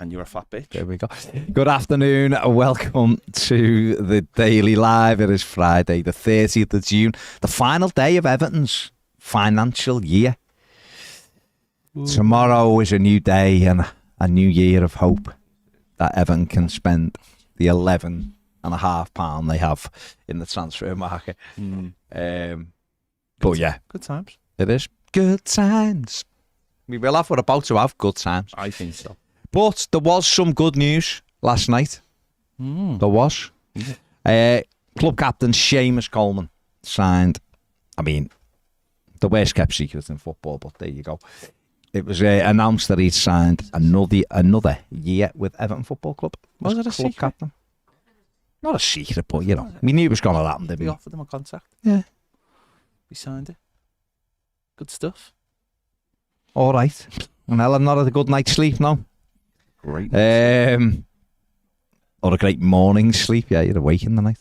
And you're a fat bitch. There we go. Good afternoon. Welcome to the Daily Live. It is Friday, the 30th of June, the final day of Everton's financial year. Ooh. Tomorrow is a new day and a new year of hope that Everton can spend the £11.5 they have in the transfer market. But yeah, good times. It is good times. We're about to have good times. I think so. But there was some good news last night. There was. Club captain Seamus Coleman signed, the worst kept secret in football, but there you go. It was announced that he'd signed another year with Everton Football Club. Was it a club secret? Captain. Not a secret, but we knew it was going to happen, didn't we? We offered him a contract. Yeah. We signed it. Good stuff. All right. And Ellen not had a good night's sleep now. Great. Or a great morning's sleep. Yeah, you're awake in the night.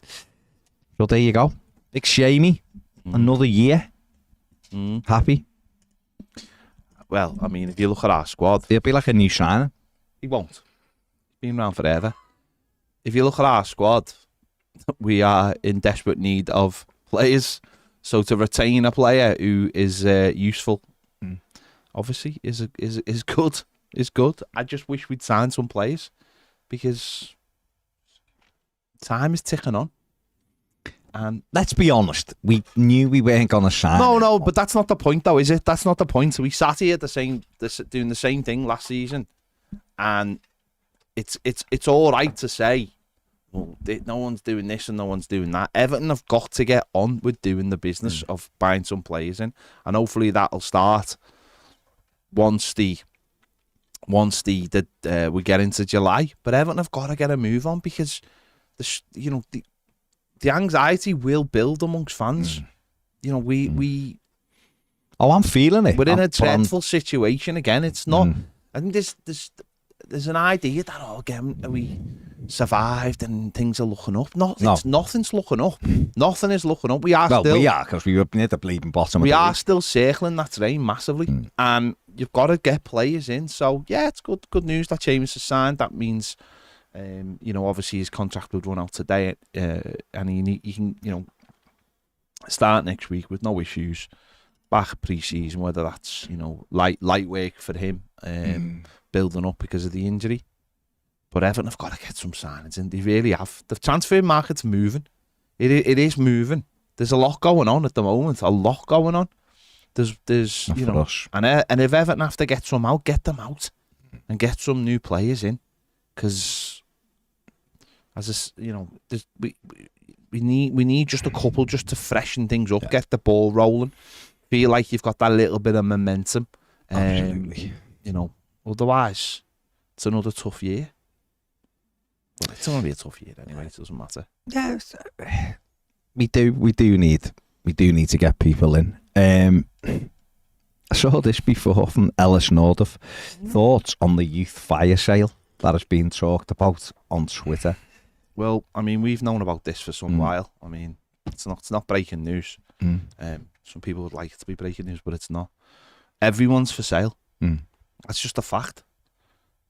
So there you go. Big Shamey. Another year. Happy. Well, if you look at our squad, he'll be like a new signing. He won't. He's been around forever. If you look at our squad, we are in desperate need of players. So to retain a player who is useful, obviously, is good. Is good. I just wish we'd signed some players because time is ticking on. And let's be honest, we knew we weren't going to sign. No, but that's not the point, though, is it? That's not the point. We sat here doing the same thing last season, and it's all right to say, well, no one's doing this and no one's doing that. Everton have got to get on with doing the business of buying some players in, and hopefully that'll start once we get into July. But Everton have got to get a move on because the anxiety will build amongst fans. We. Oh, I'm feeling it. We're in a dreadful situation again. It's not. I think there's an idea that again we survived and things are looking up. Nothing's looking up. Nothing is looking up. We are because we were near the bleeding bottom. We are still circling that train massively, and you've got to get players in. So yeah, it's good news that Seamus has signed. That means, obviously his contract would run out today, and he can, start next week with no issues. Back pre-season, whether that's light work for him, building up because of the injury. But Everton have got to get some signings in. They really have. The transfer market's moving. It is moving. There's a lot going on at the moment. A lot going on. There's and if Everton have to get some out, get them out, and get some new players in, because we need just a couple just to freshen things up, get the ball rolling, feel like you've got that little bit of momentum. Absolutely. Otherwise, it's another tough year. Well, it's going to be a tough year anyway. It doesn't matter. Yes, we do need to get people in. I saw this before from Ellis Nordoff. Thoughts on the youth fire sale that has been talked about on Twitter? Well, we've known about this for some while. It's not breaking news. Some people would like it to be breaking news, but it's not. Everyone's for sale. That's just a fact.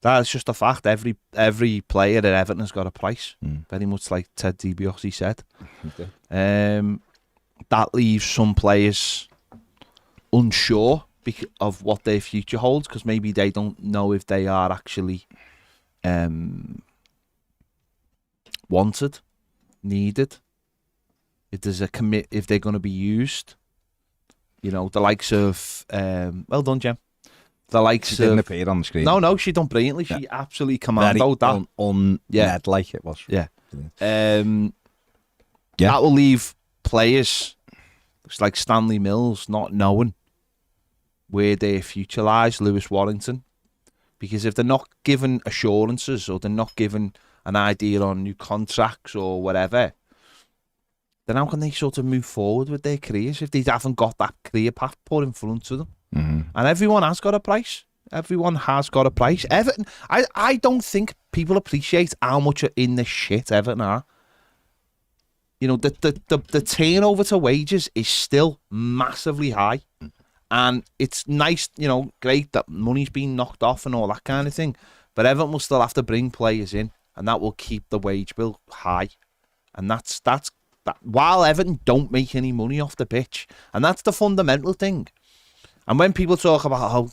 That's just a fact. Every player at Everton has got a price. Very much like Ted DiBiase said. That leaves some players unsure of what their future holds, because maybe they don't know if they are actually wanted, needed, if there's if they're going to be used. The likes of well done, Jem. The likes she didn't appear on the screen. No, she done brilliantly. She absolutely commandoed that. Like it was. Yeah. That will leave players like Stanley Mills not knowing where their future lies, Lewis Warrington. Because if they're not given assurances, or they're not given an idea on new contracts or whatever, then how can they sort of move forward with their careers if they haven't got that career path put in front of them? And everyone has got a price. Everyone has got a price. Everton, I don't think people appreciate how much in the shit Everton are. The turnover to wages is still massively high. And it's nice, great that money's been knocked off and all that kind of thing. But Everton will still have to bring players in, and that will keep the wage bill high. And that's that. While Everton don't make any money off the pitch, and that's the fundamental thing. And when people talk about how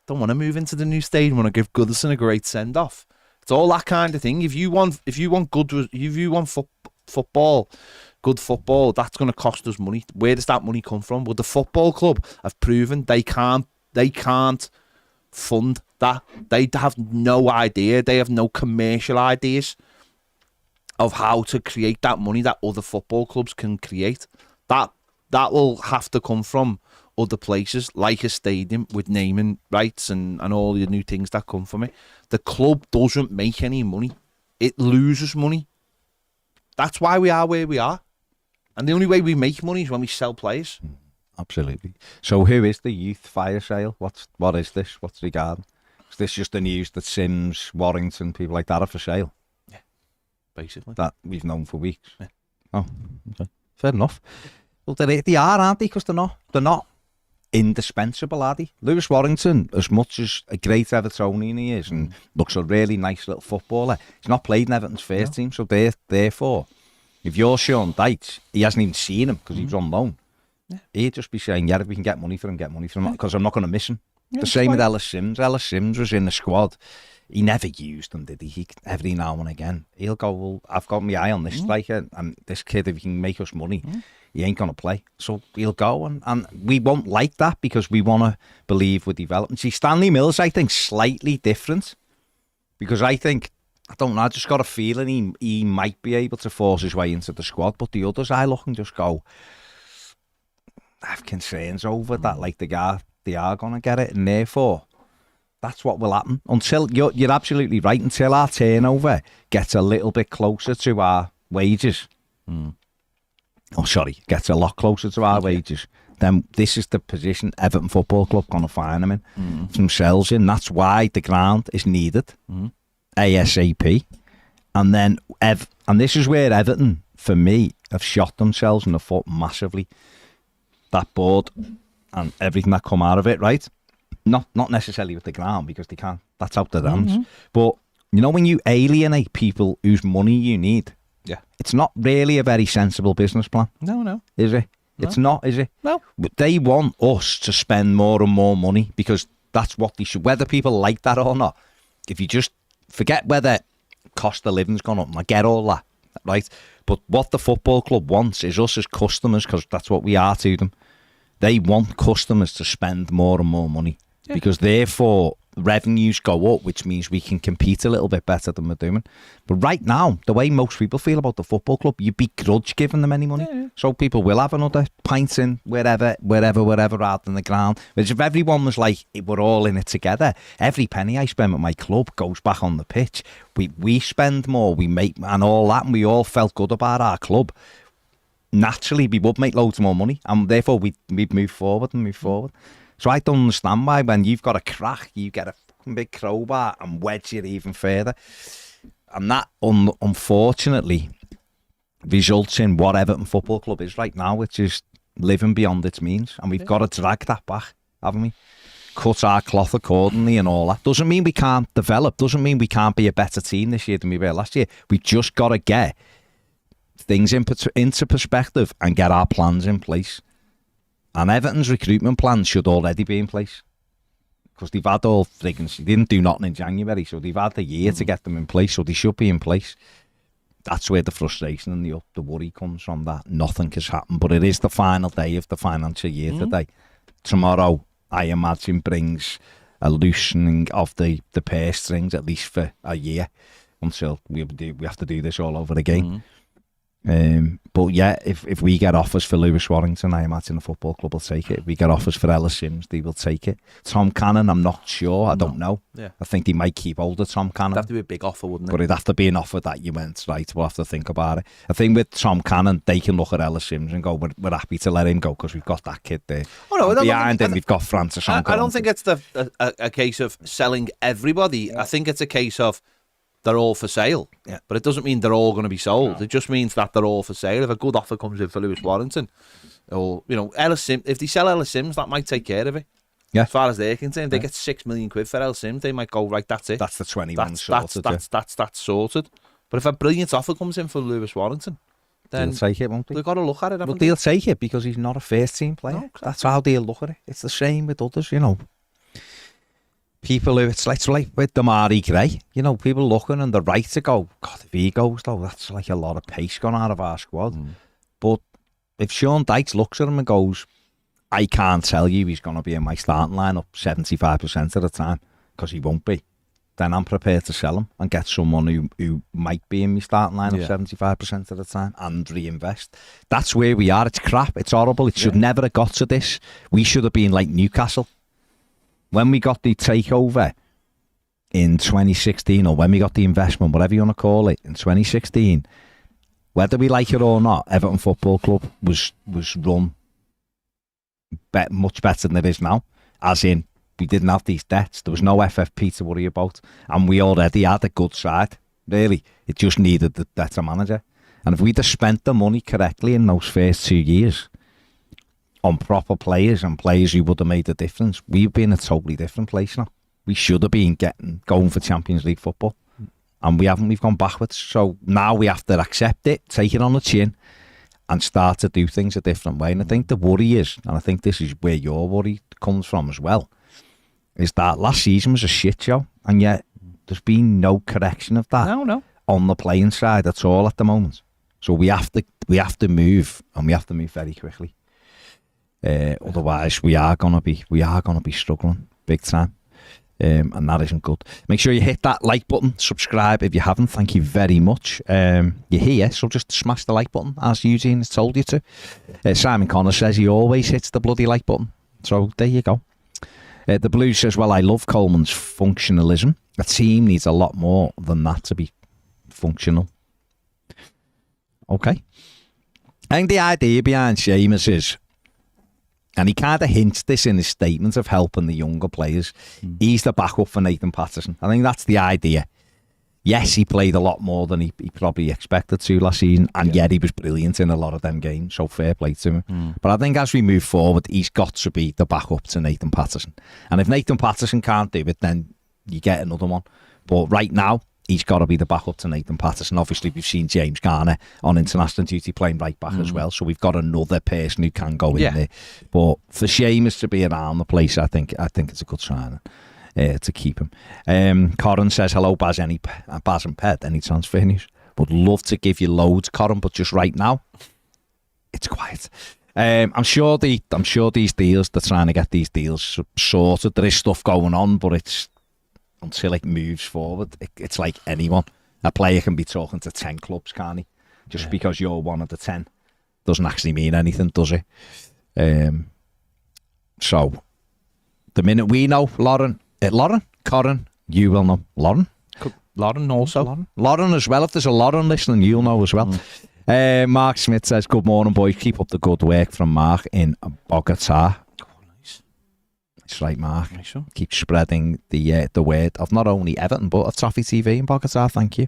don't want to move into the new stadium, want to give Goodison a great send off, it's all that kind of thing. If you want football, good football, that's going to cost us money. Where does that money come from? Well, the football club have proven they can't fund that. They have no idea. They have no commercial ideas of how to create that money that other football clubs can create. That will have to come from other places, like a stadium with naming rights and all the new things that come from it. The club doesn't make any money. It loses money. That's why we are where we are. And the only way we make money is when we sell players. Absolutely. So who is the youth fire sale? What is this? What's regarding? Is this just the news that Sims, Warrington, people like that are for sale? Yeah, basically. That we've known for weeks. Yeah. Oh, okay. Fair enough. Well, they are, aren't they? Because they're not indispensable, are they? Lewis Warrington, as much as a great Evertonian he is and looks a really nice little footballer, he's not played in Everton's first team, so therefore, if you're Sean Dyche, he hasn't even seen him because he was on loan. Yeah. He'd just be saying, yeah, if we can get money for him, because I'm not going to miss him. Yeah, the same with Ellis Sims. Ellis Sims was in the squad. He never used them, did he? Every now and again. He'll go, well, I've got my eye on this striker, and this kid, if he can make us money, he ain't going to play. So he'll go, and we won't like that because we want to believe with development. See, Stanley Mills, I think, slightly different because I don't know, I just got a feeling he might be able to force his way into the squad, but the others, I look and just go, I have concerns over that, like they are going to get it, and therefore, that's what will happen. Until, you're absolutely right, until our turnover gets a little bit closer to our wages, gets a lot closer to our wages, then this is the position Everton Football Club going to find them in, themselves in. That's why the ground is needed, ASAP. And then, and this is where Everton, for me, have shot themselves in the foot massively. That board and everything that come out of it, right? Not necessarily with the ground because they can't. That's out their hands. But you know when you alienate people whose money you need, it's not really a very sensible business plan. No, is it? No. It's not, is it? No. But they want us to spend more and more money because that's what they should. Whether people like that or not, if you just forget whether cost of living's gone up, I get all that, right? But what the football club wants is us as customers, because that's what we are to them. They want customers to spend more and more money because therefore revenues go up, which means we can compete a little bit better than we're doing. But right now, the way most people feel about the football club, you begrudge giving them any money. Yeah. So people will have another pint in wherever out in the ground. Whereas if everyone was like, we're all in it together, every penny I spend at my club goes back on the pitch. We spend more, we make, and all that, and we all felt good about our club. Naturally, we would make loads more money, and therefore we'd move forward. So I don't understand why when you've got a crack, you get a fucking big crowbar and wedge it even further. And that, unfortunately, results in what Everton Football Club is right now, which is living beyond its means. And we've got to drag that back, haven't we? Cut our cloth accordingly and all that. Doesn't mean we can't develop. Doesn't mean we can't be a better team this year than we were last year. We've just got to get things into perspective and get our plans in place. And Everton's recruitment plans should already be in place because they've had all friggin', they didn't do nothing in January, so they've had a year to get them in place, so they should be in place. That's where the frustration and the worry comes from, that nothing has happened. But it is the final day of the financial year today. Tomorrow, I imagine, brings a loosening of the purse strings, at least for a year, until we have to do this all over again. But yeah, if we get offers for Lewis Warrington, I imagine the football club will take it. If we get offers for Ellis Sims, they will take it. Tom Cannon, I'm not sure. I don't know. Yeah. I think they might keep hold of Tom Cannon. It'd have to be a big offer, wouldn't it? But it'd have to be an offer that you went, right, we'll have to think about it. I think with Tom Cannon, they can look at Ellis Sims and go, we're happy to let him go because we've got that kid there. Oh, no, behind him, we've got Francis. I don't think it's a case of selling everybody. Yeah. I think it's a case of they're all for sale, but it doesn't mean they're all going to be sold. No. It just means that they're all for sale. If a good offer comes in for Lewis Warrington, or Ellis Sims, if they sell Ellis Sims, that might take care of it. Yeah. As far as they're concerned, they get £6 million for El Sim. They might go, right, that's it. That's the 21 That's sorted. But if a brilliant offer comes in for Lewis Warrington, then they'll take it, won't they? They've got to look at it. Well, they'll take it because he's not a first team player. No, exactly. That's how they'll look at it. It's the same with others, you know. People who, it's like with Damari Gray, you know, people looking and the right to go, God, if he goes though, that's like a lot of pace gone out of our squad. But if Sean Dykes looks at him and goes, I can't tell you he's going to be in my starting lineup 75% of the time, because he won't be, then I'm prepared to sell him and get someone who might be in my starting lineup 75% of the time and reinvest. That's where we are. It's crap. It's horrible. It should never have got to this. We should have been like Newcastle. When we got the takeover in 2016, or when we got the investment, whatever you want to call it, in 2016, whether we like it or not, Everton Football Club was run much better than it is now. As in, we didn't have these debts. There was no FFP to worry about. And we already had a good side, really. It just needed the better manager. And if we'd have spent the money correctly in those first 2 years on proper players and players who would have made a difference, we'd be in a totally different place now. We should have been going for Champions League football. And we haven't. We've gone backwards. So now we have to accept it, take it on the chin, and start to do things a different way. And I think the worry is, and I think this is where your worry comes from as well, is that last season was a shit show, and yet there's been no correction of that on the playing side at all at the moment. So we have to move, and we have to move very quickly. Otherwise, we are gonna be struggling big time, and that isn't good. Make sure you hit that like button, subscribe if you haven't. Thank you very much. You're here, so just smash the like button as Eugene has told you to. Simon Connor says he always hits the bloody like button, so there you go. The Blues says, well, I love Coleman's functionalism. A team needs a lot more than that to be functional. Okay. I think the idea behind Seamus is, and he kind of hints this in his statement of helping the younger players, he's the backup for Nathan Patterson. I think that's the idea. Yes, he played a lot more than he probably expected to last season, and yet he was brilliant in a lot of them games, so fair play to him. But I think as we move forward, he's got to be the backup to Nathan Patterson. And if Nathan Patterson can't do it, then you get another one. But right now, he's got to be the backup to Nathan Patterson. Obviously, we've seen James Garner on international duty playing right back as well, so we've got another person who can go in there. But for Seamus to be around the place, I think it's a good sign to keep him. Corin says, hello, Baz and Ped, any transfer news? Would love to give you loads, Corin, but just right now, it's quiet. I'm sure these deals, they're trying to get these deals sorted. There is stuff going on, but it's until it moves forward, it's like anyone. A player can be talking to 10 clubs, can't he? Just because you're one of the 10 doesn't actually mean anything, does it? So, the minute we know, Corin, you will know. Lauren also. Lauren as well. If there's a Lauren listening, you'll know as well. Mark Smith says, good morning, boys. Keep up the good work from Mark in Bogota. That's right, Mark. Nice. Keep spreading the word of not only Everton, but of Toffee TV in Bogota. Thank you.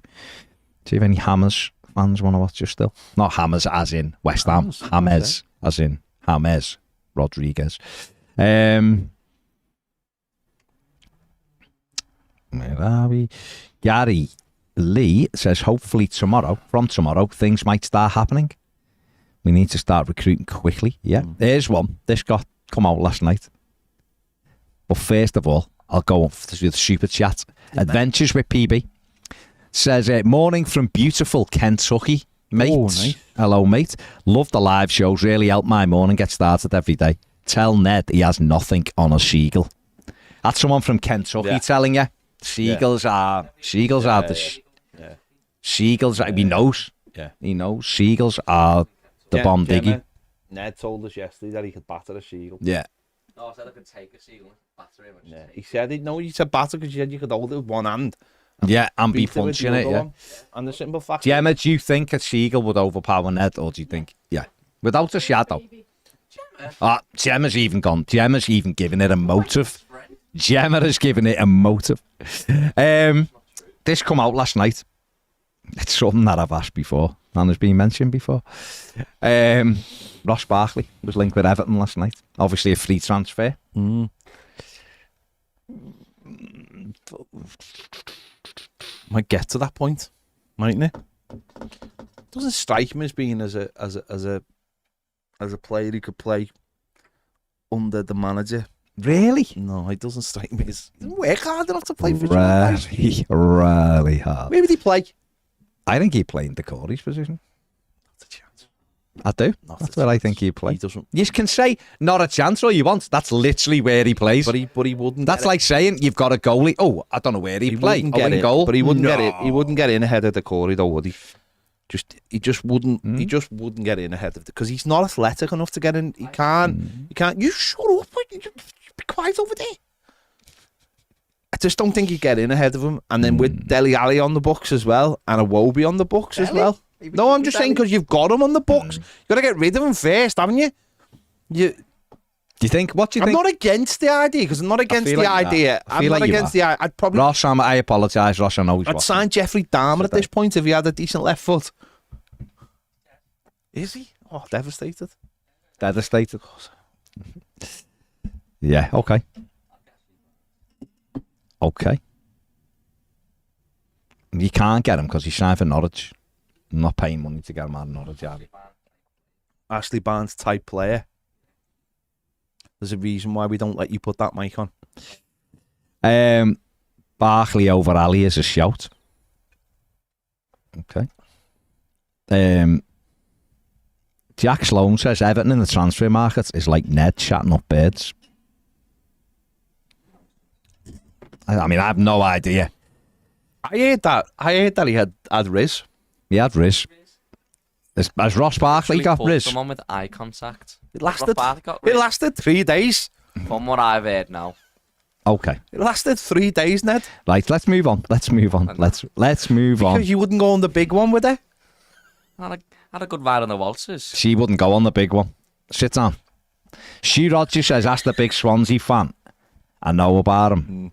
Do you have any Hammers fans want to watch you still? Not Hammers as in West Ham. Hammers as in James Rodriguez. Where are we? Gary Lee says, hopefully from tomorrow, things might start happening. We need to start recruiting quickly. Yeah, there's one. This got come out last night. But first of all, I'll go off to the super chat. Adventures with PB says, morning from beautiful Kentucky, mate. Oh, nice. Hello, mate. Love the live shows. Really help my morning get started every day. Tell Ned he has nothing on a seagull. That's someone from Kentucky telling you. Seagulls are the seagulls. He knows. Yeah, he knows. Seagulls are the bomb diggy. Ned told us yesterday that he could batter a seagull. Yeah. No, I said I could take a seagull and batter him. Yeah, he said it. No, he said batter because you said you could hold it with one hand. And be punching it. Yeah. And the simple fact. Gemma, do you think a seagull would overpower Ned, or do you think? Yeah, without a shadow. Gemma's even gone. Gemma's even given it a motive. Gemma has given it a motive. This come out last night. It's something that I've asked before and has been mentioned before. Ross Barkley was linked with Everton last night. Obviously a free transfer. Might get to that point, mightn't it? Doesn't strike me as being as a player who could play under the manager. Really? No, it doesn't strike me as. He doesn't work hard enough to play for Joe. Really hard. Maybe they play. I think he'd play in Decore's position. Not a chance. I do. Not That's a where I chance. think he'd play. He doesn't. You can say not a chance all you want. That's literally where he plays. But he wouldn't. That's like saying you've got a goalie. Oh, I don't know where he'd play. Wouldn't Oh, get in it, goal. but he wouldn't No. get it. He wouldn't get in ahead of the Corey, though, would he? He just wouldn't. He just wouldn't get in ahead of because he's not athletic enough to get in. He can't. He can't. You shut up! You be quiet over there. I just don't think he'd get in ahead of him. And then with Dele Alli on the books as well, and a Wobie on the books as well. No, I'm just saying because you've got him on the books. You've got to get rid of him first, haven't you? Do you think? What do you I'm think? not against the idea because I'm not against feel the like you idea. are. I I'm feel not like you against are. the idea. I'd probably. Ross, I apologise, Ross. I know he's I'd watching. sign Jeffrey Dahmer at this point if he had a decent left foot. Is he? Oh, devastated. Devastated. Yeah. Okay. Okay. You can't get him because he's signed for Norwich. I'm not paying money to get him out of Norwich, are you? Ashley Barnes type player. There's a reason why we don't let you put that mic on. Barkley over Ali is a shout. Okay. Jack Sloan says Everton in the transfer market is like Ned chatting up birds. I mean, I have no idea. I heard that he had Riz. He had Riz. Has Ross Barkley got Riz? Someone with eye contact. It lasted. Ross Barkley got It Riz. lasted 3 days. From what I've heard now. Okay. It lasted 3 days, Ned. Right, let's move on. Let's move on. Let's move on. Because you wouldn't go on the big one with it. Had a good ride on the waltzes. She wouldn't go on the big one. Sit down. She Rogers says, ask the big Swansea fan. I know about him.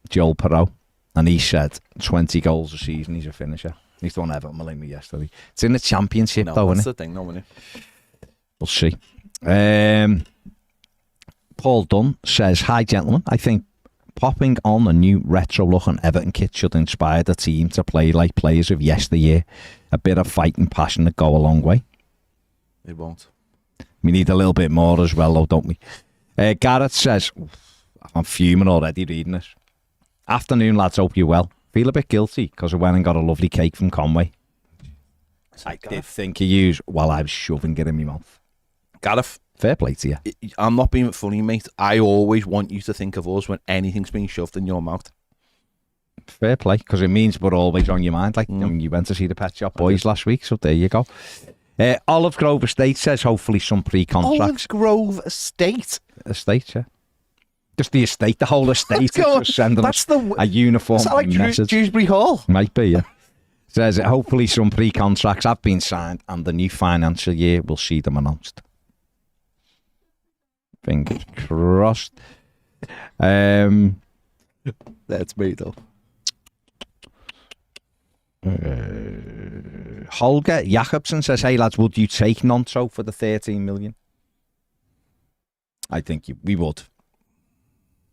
Joel Perot. And he said 20 goals a season. He's a finisher. He's done Everton with me yesterday. It's in the Championship, No, though, that's isn't it? the thing, no, isn't it? We'll see. Paul Dunn says, hi, gentlemen. I think popping on a new retro-looking Everton kit should inspire the team to play like players of yesteryear. A bit of fight and passion to go a long way. It won't. We need a little bit more as well, though, don't we? Gareth says, I'm fuming already reading this. Afternoon, lads. Hope you're well. Feel a bit guilty because I went and got a lovely cake from Conway. I did think of you while I was shoving it in my mouth. Gareth, fair play to you. I'm not being funny, mate. I always want you to think of us when anything's being shoved in your mouth. Fair play, because it means we're always on your mind. Like, I mean, you went to see the Pet Shop Boys last week, so there you go. Olive Grove Estate says hopefully some pre-contracts. Olive Grove Estate? Estate, yeah. Just the estate, the whole estate is just sending us a uniform Is that like message. Dewsbury Hall? Might be, yeah. Says hopefully some pre-contracts have been signed and the new financial year will see them announced. Fingers crossed. That's me, though. Holger Jacobson says, hey lads, would you take Nonto for the 13 million? I think we would.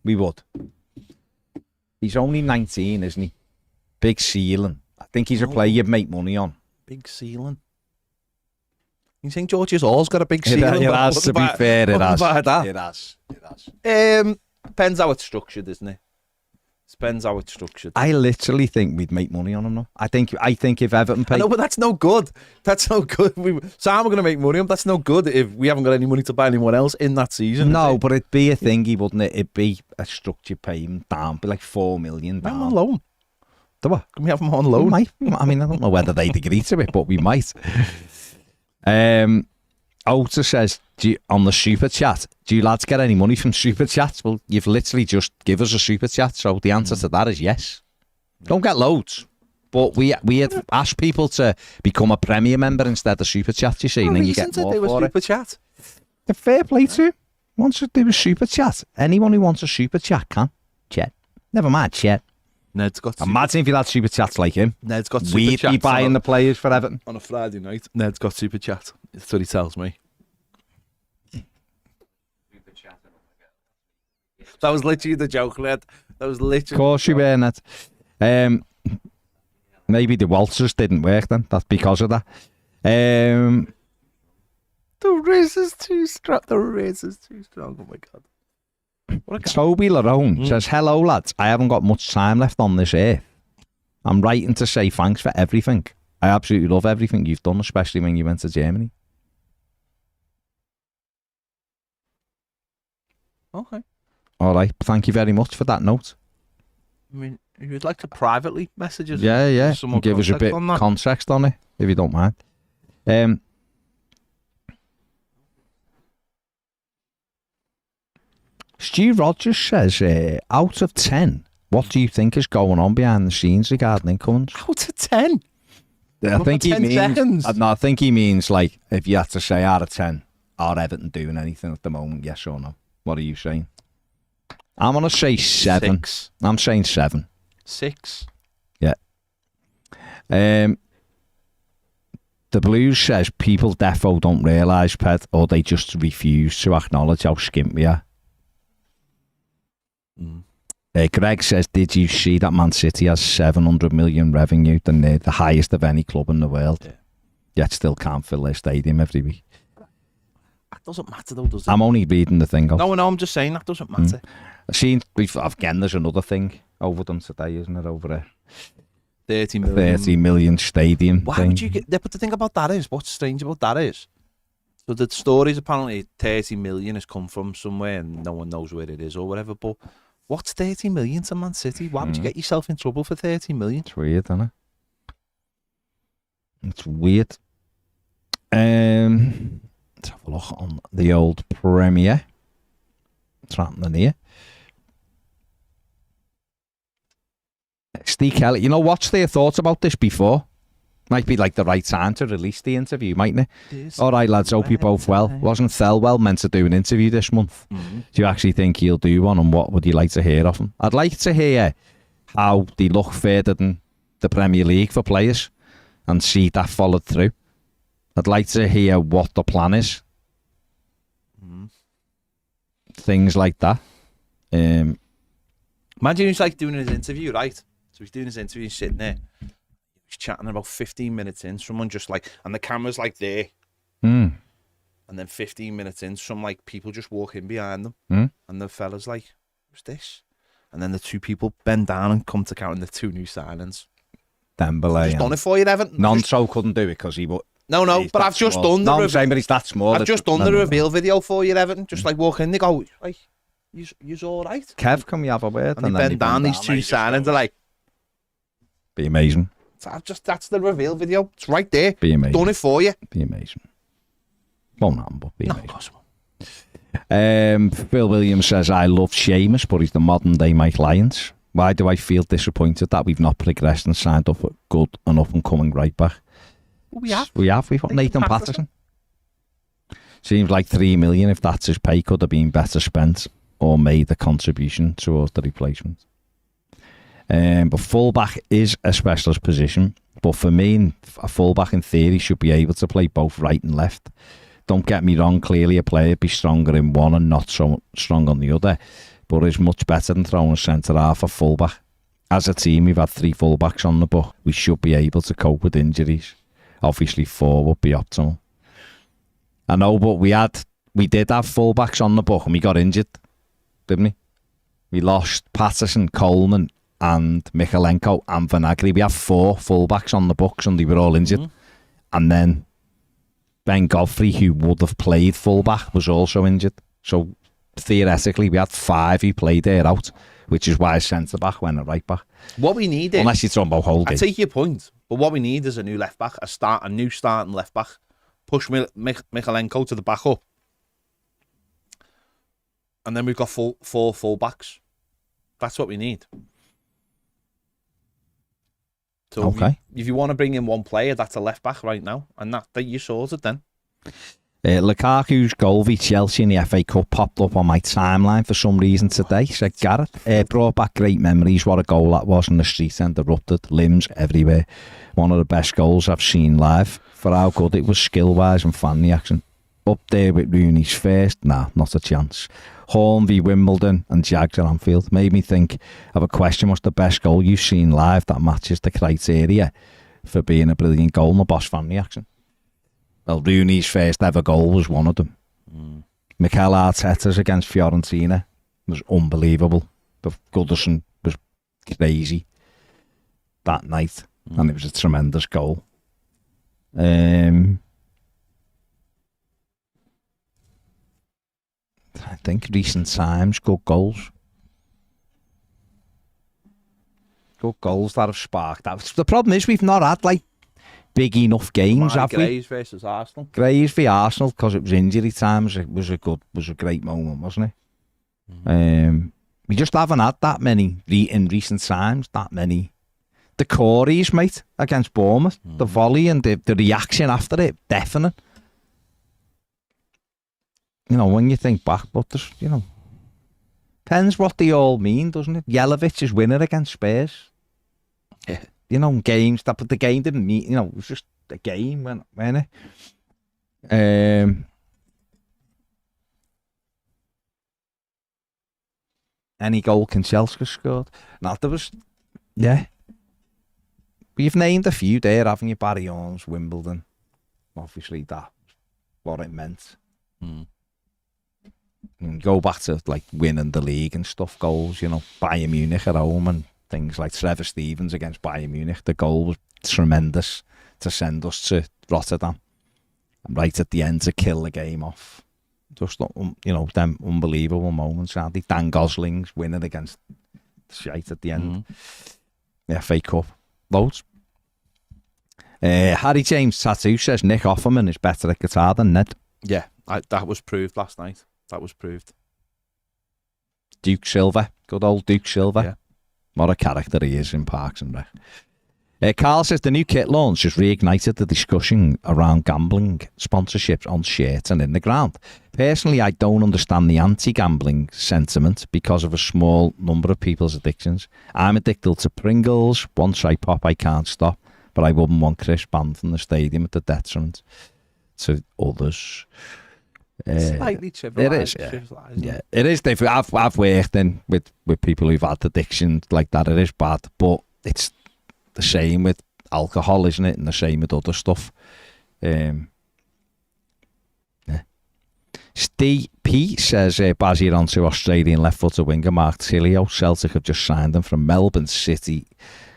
We would. He's only 19, isn't he? Big ceiling. I think he's a player you'd make money on. Big ceiling. You think George's Hall's got a big ceiling? It has, to be fair, it has. That? It has. Depends how it's structured, isn't it? Depends how it's structured. I literally think we'd make money on him now. I think if Everton pay... No, but that's no good. That's no good. Sam, we're going to make money on. That's no good if we haven't got any money to buy anyone else in that season. No, but it'd be a thingy, wouldn't it? It'd be a structured payment down. Be like 4 million down. I'm on loan. Do what? Can we have them on loan? We might. I mean, I don't know whether they'd agree to it, but we might. Ota says, on the super chat, do you lads get any money from super chats? Well, you've literally just give us a super chat, so the answer to that is yes. Don't get loads, but we had asked people to become a premier member instead of super chat. You see, and then you get more for super chat. The fair play to wants to do a super chat. Anyone who wants a super chat can. Chat. Never mind, chat. Ned's got. Imagine if you had super chats like him. Ned's got. We'd be buying the players for Everton on a Friday night. Ned's got super chat. That's what he tells me. That was literally the joke, Ned. That was literally. Of course you were, Ned. Maybe the waltzers didn't work then. That's because of that. The race is too strong. The race is too strong. Oh my God. What a guy. Toby Larone says, hello lads, I haven't got much time left on this earth. I'm writing to say thanks for everything. I absolutely love everything you've done, especially when you went to Germany. Okay. All right, thank you very much for that note. I mean, if you'd like to privately message us, Yeah. some more And give us a context bit on that. context on it, if you don't mind. Stu Rogers says, out of 10, what do you think is going on behind the scenes regarding incomings? Out of 10. I think he 10 means. seconds. No, I think he means like if you had to say out of 10, are Everton doing anything at the moment? Yes or no? What are you saying? I'm gonna say 7. 6. I'm saying 7. 6. Yeah. The Blues says people defo don't realise, Pet, or they just refuse to acknowledge how skimp we are. Greg says, did you see that Man City has 700 million revenue, the highest of any club in the world? Yeah. Yet still can't fill their stadium every week. That doesn't matter though, does it? I'm only reading the thing. No, I'm just saying that doesn't matter. Again, there's another thing over them today, isn't it? Over a 30 million. 30 million stadium Why thing. would you get... But the thing about that is, what's strange about that is, so the stories apparently 30 million has come from somewhere and no one knows where it is or whatever, but what's 30 million to Man City? Why would you get yourself in trouble for 30 million? It's weird, isn't it? It's weird. Let's have a look on the old Premier. What's happening here? Steve Kelly, what's their thoughts about this before? Might be like the right time to release the interview, mightn't it? All right, lads, hope you're both well. Wasn't Thelwell meant to do an interview this month? Do you actually think he'll do one, and what would you like to hear of him? I'd like to hear how they look further than the Premier League for players and see that followed through. I'd like to hear what the plan is. Things like that. Imagine he's like doing his interview, right? So he's doing his interview, he's sitting there. He's chatting about 15 minutes in, someone just like, and the camera's like there. And then 15 minutes in, some like people just walk in behind them. And the fella's like, who's this? And then the two people bend down and come to count, and the 2 new signings. Dembele. Just done it for you, Evan. Nonso couldn't do it because he would. No, but I've just done the I'm saying, but he's that small. I've just done the reveal video for you, Evan. Just like walk in, they go, like, you're all right. Kev, can we have a word? And they bend down, these 2 signings, they're like, be amazing. That's the reveal video. It's right there. Be amazing. Done it for you. Be amazing. Won't happen, but be amazing. Of course it won't. Phil Williams says, I love Seamus, but he's the modern day Mike Lyons. Why do I feel disappointed that we've not progressed and signed up a good and up and coming right back? We have. We've got Nathan Patterson. Seems like 3 million, if that's his pay, could have been better spent or made a contribution towards the replacement. But fullback is a specialist position. But for me, a fullback in theory should be able to play both right and left. Don't get me wrong, clearly a player be stronger in one and not so strong on the other, but is much better than throwing a centre half or fullback. As a team, we've had 3 fullbacks on the book. We should be able to cope with injuries. Obviously 4 would be optimal. I know, but we did have fullbacks on the book and we got injured, didn't we? We lost Patterson, Coleman and Michalenko and Vinagre. We have 4 fullbacks on the books and they were all injured. And then Ben Godfrey, who would have played fullback, was also injured. So theoretically, we had 5 who played there out, which is why centre-back went at right-back. What we need is... Unless you're talking about Holgate. I take your point, but what we need is a new left-back, a new starting left-back. Push Michalenko to the back up. And then we've got 4 full-backs. That's what we need. So okay. If you want to bring in one player, that's a left-back right now. And that you sorted then. Lukaku's goal v Chelsea in the FA Cup popped up on my timeline for some reason today, said Gareth. Brought back great memories. What a goal that was in the street end, erupted, limbs everywhere. One of the best goals I've seen live. For how good it was skill-wise and fan reaction. up there with Rooney's first? Nah, not a chance. Horn v Wimbledon and Jags at Anfield made me think of a question: what's the best goal you've seen live that matches the criteria for being a brilliant goal? My Boss fan reaction. Well, Rooney's first ever goal was one of them. Mikel Arteta's against Fiorentina was unbelievable. The Goodison was crazy that night, and it was a tremendous goal. I think recent times, good goals. Good goals that have sparked that. The problem is we've not had like big enough games, have we? Grays versus Arsenal. Grays v Arsenal, because it was injury times. It was a great moment, wasn't it? We just haven't had that many in recent times. That many. The Coreys, mate, against Bournemouth, the volley and the reaction after it, definite. You know, when you think back, but there's, you know, depends what they all mean, doesn't it? Jelavic is winner against Spurs. Yeah. You know, games that, but the game didn't mean, you know, it was just a game, wasn't it? Any goal can Chelsea scored? No, there was, yeah. You've named a few there, haven't you? Barry Orns, Wimbledon. Obviously, that's what it meant. And go back to like winning the league and stuff, goals, you know, Bayern Munich at home and things like Trevor Stevens against Bayern Munich. The goal was tremendous to send us to Rotterdam. And right at the end to kill the game off. Just, you know, them unbelievable moments, aren't they? Dan Gosling's winning against shite at the end. Yeah, FA Cup. Loads. Harry James Tattoo says Nick Offerman is better at guitar than Ned. Yeah, that was proved last night. That was proved. Duke Silver. Good old Duke Silver. Yeah. What a character he is in Parks and Rec. Carl says the new kit launch has reignited the discussion around gambling sponsorships on shirts and in the ground. Personally, I don't understand the anti-gambling sentiment because of a small number of people's addictions. I'm addicted to Pringles. Once I pop, I can't stop. But I wouldn't want Chris banned from the stadium at the detriment to others. Slightly trivialised. It is, yeah. It is different. I've worked in with people who've had addiction like that. It is bad, but it's the same with alcohol, isn't it? And the same with other stuff. Yeah. Steve P says Bazir onto Australian left-footer winger Mark Tilio. Celtic have just signed him from Melbourne City.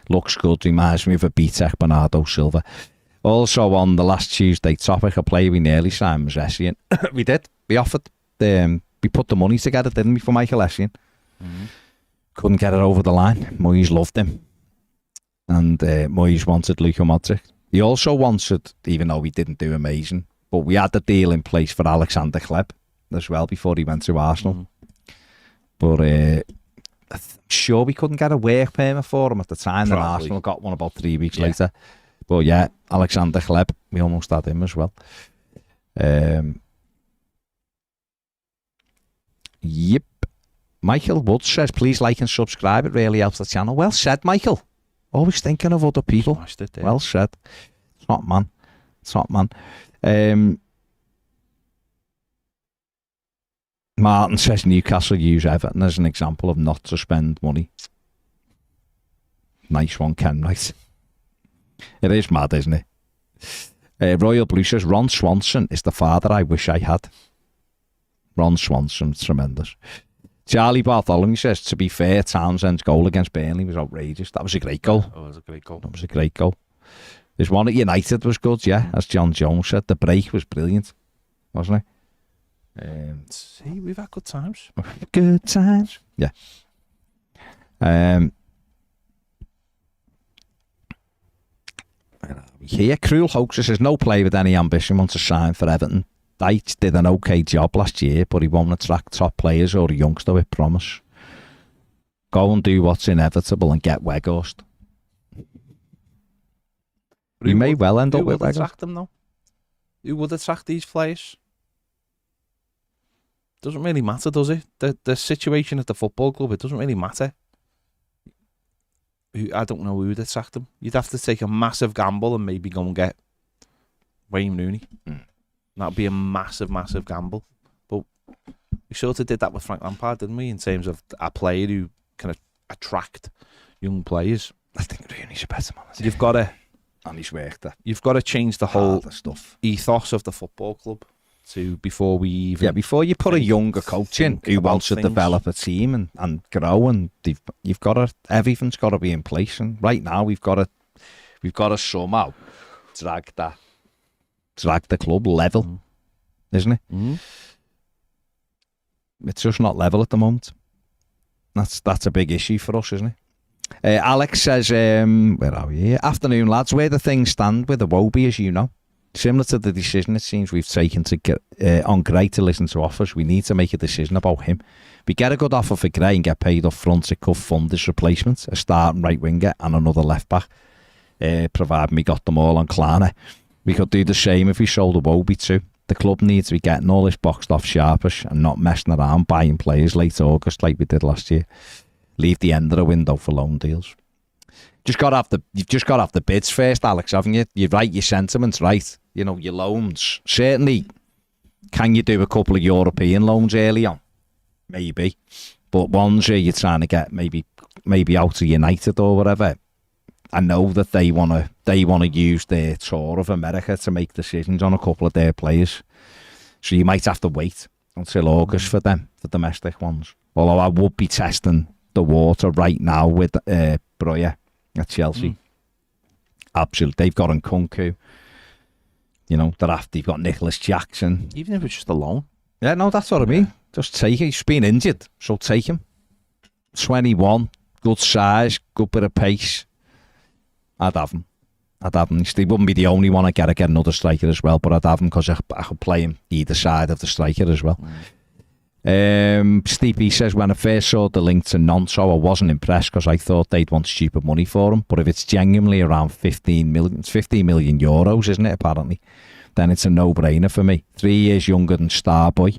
Looks good. Reminds me of a BTEC Bernardo Silva. Also on the last Tuesday topic, a player we nearly signed was Essien. We did. We offered. We put the money together, didn't we, for Michael Essien? Couldn't get it over the line. Moyes loved him. And Moyes wanted Luka Modric. He also wanted, even though we didn't do amazing, but we had the deal in place for Alexander Kleb as well before he went to Arsenal. But I'm sure we couldn't get a work permit for him at the time. And Arsenal got one about 3 weeks later. But yeah, Alexander Kleb, we almost had him as well. Yep. Michael Wood says, please like and subscribe. It really helps the channel. Well said, Michael. Always thinking of other people. Well said. Top man. Martin says Newcastle use Everton as an example of not to spend money. Nice one, Ken, right? It is mad, isn't it? Royal Blue says Ron Swanson is the father I wish I had. Ron Swanson, tremendous. Charlie Bartholomew says, to be fair, Townsend's goal against Burnley was outrageous. That was a great goal. That was a great goal. There's one at United was good, yeah, as John Jones said. The break was brilliant, wasn't it? See, we've had good times. Good times. Yeah. Here, Cruel Hoaxer says, no player with any ambition wants to sign for Everton. Dyche did an okay job last year, but he won't attract top players or a youngster with promise. Go and do what's inevitable and get Weghorst. We may well end up with Weghorst. Who would attract them, though? Who would attract these players? Doesn't really matter, does it? The situation at the football club, it doesn't really matter. I don't know who would attract them. You'd have to take a massive gamble and maybe go and get Wayne Rooney. That'd be a massive, massive gamble. But we sort of did that with Frank Lampard, didn't we? In terms of a player who can attract young players. I think Rooney's a better man. You've got to, and he's worked there. You've got to change the whole stuff. ethos of the football club before we even. Before you put a younger coach in who wants to develop a team and grow, and you've got to, everything's got to be in place. And right now we've got to somehow drag the club level, isn't it? It's just not level at the moment. That's a big issue for us, isn't it? Alex says, where are we here? Afternoon, lads. Where do things stand with Iwobi, as you know? Similar to the decision it seems we've taken to get on Gray to listen to offers, we need to make a decision about him. We get a good offer for Gray and get paid up front, it could fund his replacement, a starting right winger and another left back, providing we got them all on Klarna. We could do the same if we sold Iwobi too. The club needs to be getting all this boxed off sharpish and not messing around buying players late August like we did last year. Leave the end of the window for loan deals. You've just got to have the bids first, Alex, haven't you? You're right, your sentiments right. You know, your loans. Certainly, can you do a couple of European loans early on? Maybe. But ones where you're trying to get maybe out of United or whatever. I know that they want to use their tour of America to make decisions on a couple of their players. So you might have to wait until August for them, the domestic ones. Although I would be testing the water right now with Breuer at Chelsea. Absolutely. They've got Nkunku. You know, they've got Nicholas Jackson. Even if it's just a loan. Yeah, no, that's what I mean. Just take him. He's been injured, so take him. 21, good size, good bit of pace. I'd have him. He wouldn't be the only one. I'd get another striker as well, but I'd have him because I could play him either side of the striker as well. Stevie says, when I first saw the link to Nonso, I wasn't impressed because I thought they'd want stupid money for him. But if it's genuinely around 15 million euros, isn't it, apparently, then it's a no-brainer for me. 3 years younger than Starboy,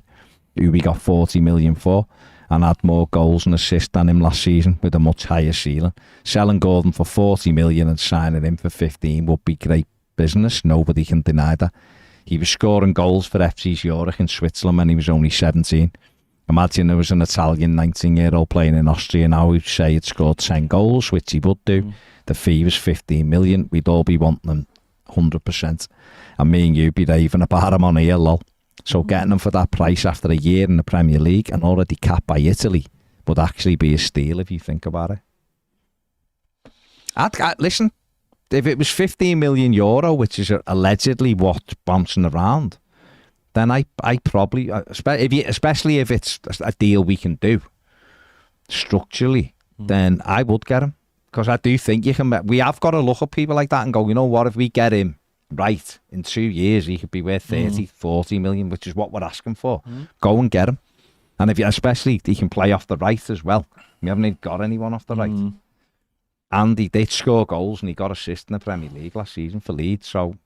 who we got 40 million for, and had more goals and assists than him last season with a much higher ceiling. Selling Gordon for 40 million and signing him for 15 would be great business. Nobody can deny that. He was scoring goals for FC Zurich in Switzerland when he was only 17. Imagine there was an Italian 19-year-old playing in Austria now who'd say he'd scored 10 goals, which he would do. The fee was 15 million. We'd all be wanting them 100%. And me and you'd be raving about him on here, lol. So getting them for that price after a year in the Premier League and already capped by Italy would actually be a steal if you think about it. Listen, if it was 15 million euro, which is allegedly what's bouncing around, then I probably, especially if it's a deal we can do structurally, then I would get him. Because I do think we have got to look at people like that and go, you know what, if we get him right, in 2 years he could be worth 30, 40 million, which is what we're asking for. Go and get him. And especially he can play off the right as well. We haven't even got anyone off the right. And he did score goals and he got assists in the Premier League last season for Leeds, so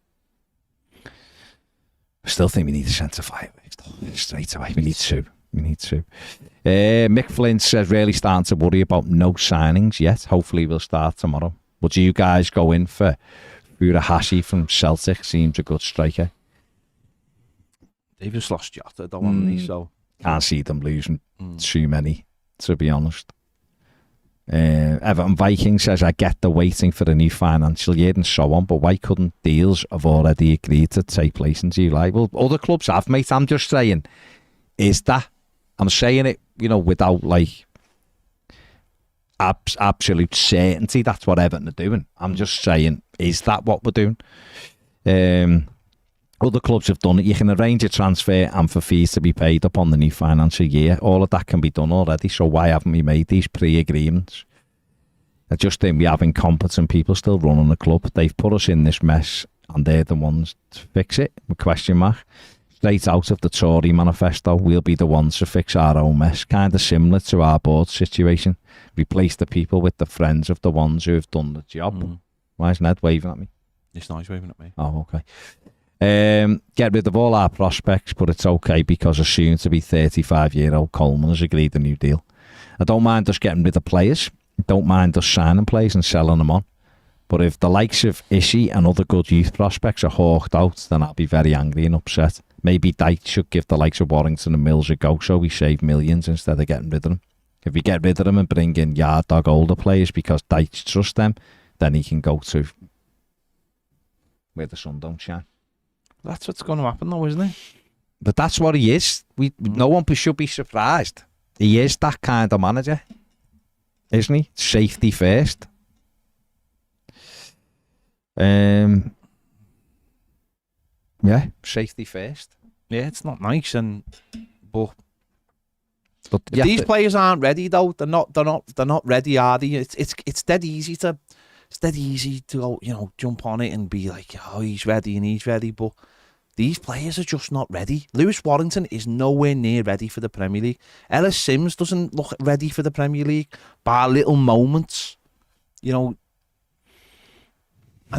I still think we need a centre-back straight away. We need two. Mick Flint says, really starting to worry about no signings yet. Hopefully we'll start tomorrow. Would you guys go in for Furuhashi from Celtic? Seems a good striker. They've just lost Jota, don't want they? So can't see them losing too many, to be honest. Everton Viking says, I get the waiting for the new financial year and so on, but why couldn't deals have already agreed to take place in July? Well, other clubs have, mate. I'm just saying, I'm saying it, without like absolute certainty that's what Everton are doing. I'm just saying, is that what we're doing? Other clubs have done it. You can arrange a transfer and for fees to be paid up on the new financial year. All of that can be done already, so why haven't we made these pre-agreements? I just think we have incompetent people still running the club. They've put us in this mess and they're the ones to fix it, with question mark. Straight out of the Tory manifesto, we'll be the ones to fix our own mess. Kind of similar to our board situation. Replace the people with the friends of the ones who have done the job. Why is Ned waving at me? It's not, he's waving at me. Oh, okay. Get rid of all our prospects, but it's okay because a soon-to-be 35-year-old Coleman has agreed a new deal. I don't mind us getting rid of players. I don't mind us signing players and selling them on. But if the likes of Ishii and other good youth prospects are hawked out, then I'll be very angry and upset. Maybe Dyche should give the likes of Warrington and Mills a go, so we save millions instead of getting rid of them. If we get rid of them and bring in yard dog older players because Dyche trusts them, then he can go to where the sun don't shine. That's what's going to happen, though, isn't it? But that's what he is. No one should be surprised. He is that kind of manager, isn't he? Safety first. Yeah, safety first. Yeah, it's not nice, but But these players aren't ready though. They're not ready, are they? It's dead easy to go, jump on it and be like, oh, he's ready, but these players are just not ready. Lewis Warrington is nowhere near ready for the Premier League. Ellis Sims doesn't look ready for the Premier League by little moments, And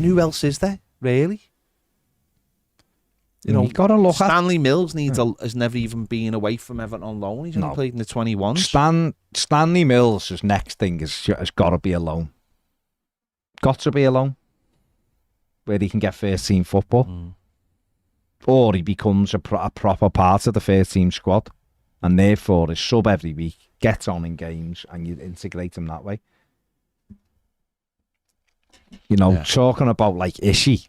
who else is there, really? You got to look at Stanley Mills has never even been away from Everton on loan. He's only played in the 21s. Stanley Mills' next thing has got to be a loan. Got to be a loan where he can get first team football, or he becomes a proper part of the first team squad, and therefore is sub every week, gets on in games, and you integrate him that way. Talking about like Ishii.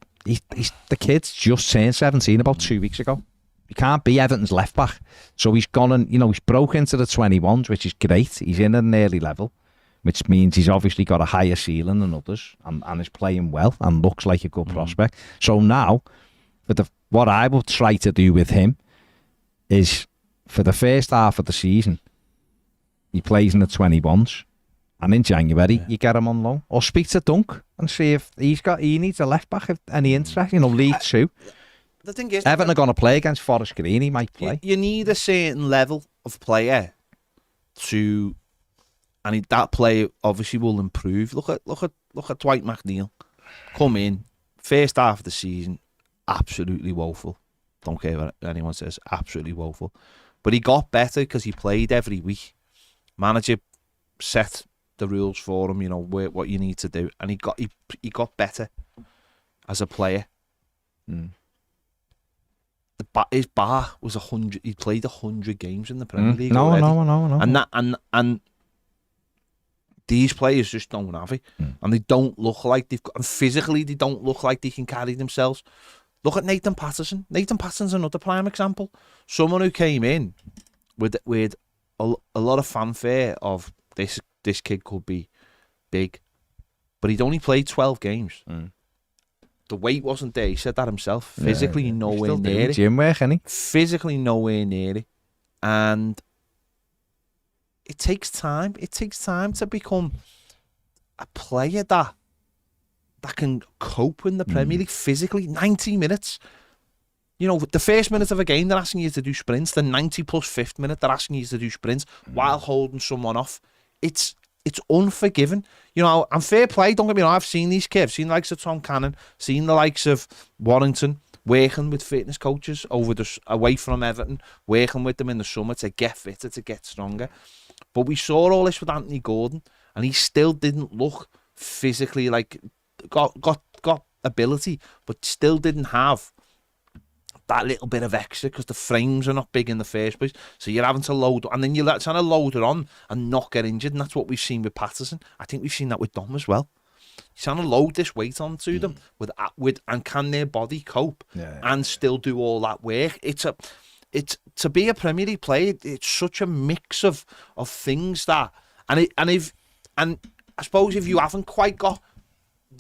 The kid's just turned 17 about 2 weeks ago. He can't be Everton's left back. So he's gone and, he's broke into the 21s, which is great. He's in an early level, which means he's obviously got a higher ceiling than others and is playing well and looks like a good prospect. So now, what I will try to do with him is for the first half of the season, he plays in the 21s. And in January, you get him on loan. Or speak to Dunk and see if he needs a left back, if any interest, League 2. The thing is, Everton are going to play against Forest Green, he might play. You need a certain level of player that player obviously will improve. Look at Dwight McNeil. Come in, first half of the season, absolutely woeful. Don't care what anyone says, absolutely woeful. But he got better because he played every week. Manager set the rules for him, what you need to do, and he got better as a player. His bar was 100. He played 100 games in the Premier League already. No. And these players just don't have it, and they don't look like and physically they don't look like they can carry themselves. Look at Nathan Patterson. Nathan Patterson's another prime example. Someone who came in with a lot of fanfare of this kid could be big, but he'd only played 12 games. The weight wasn't there. He said that himself. Physically, nowhere near it. Gym work, isn't he? Physically, nowhere near it. And it takes time. It takes time to become a player that can cope in the Premier League physically. 90 minutes. The first minute of a game, they're asking you to do sprints. The 90 plus fifth minute, they're asking you to do sprints while holding someone off. It's unforgiving. And fair play, don't get me wrong, I've seen these kids. I've seen the likes of Tom Cannon, seen the likes of Warrington, working with fitness coaches away from Everton, working with them in the summer to get fitter, to get stronger. But we saw all this with Anthony Gordon, and he still didn't look physically like got ability, but still didn't have that little bit of extra because the frames are not big in the first place. So you're having to load, and then you're trying to load it on and not get injured. And that's what we've seen with Patterson. I think we've seen that with Dom as well. You're trying to load this weight onto them with and can their body cope and still do all that work? It's to be a Premier League player. It's such a mix of things that and I suppose if you haven't quite got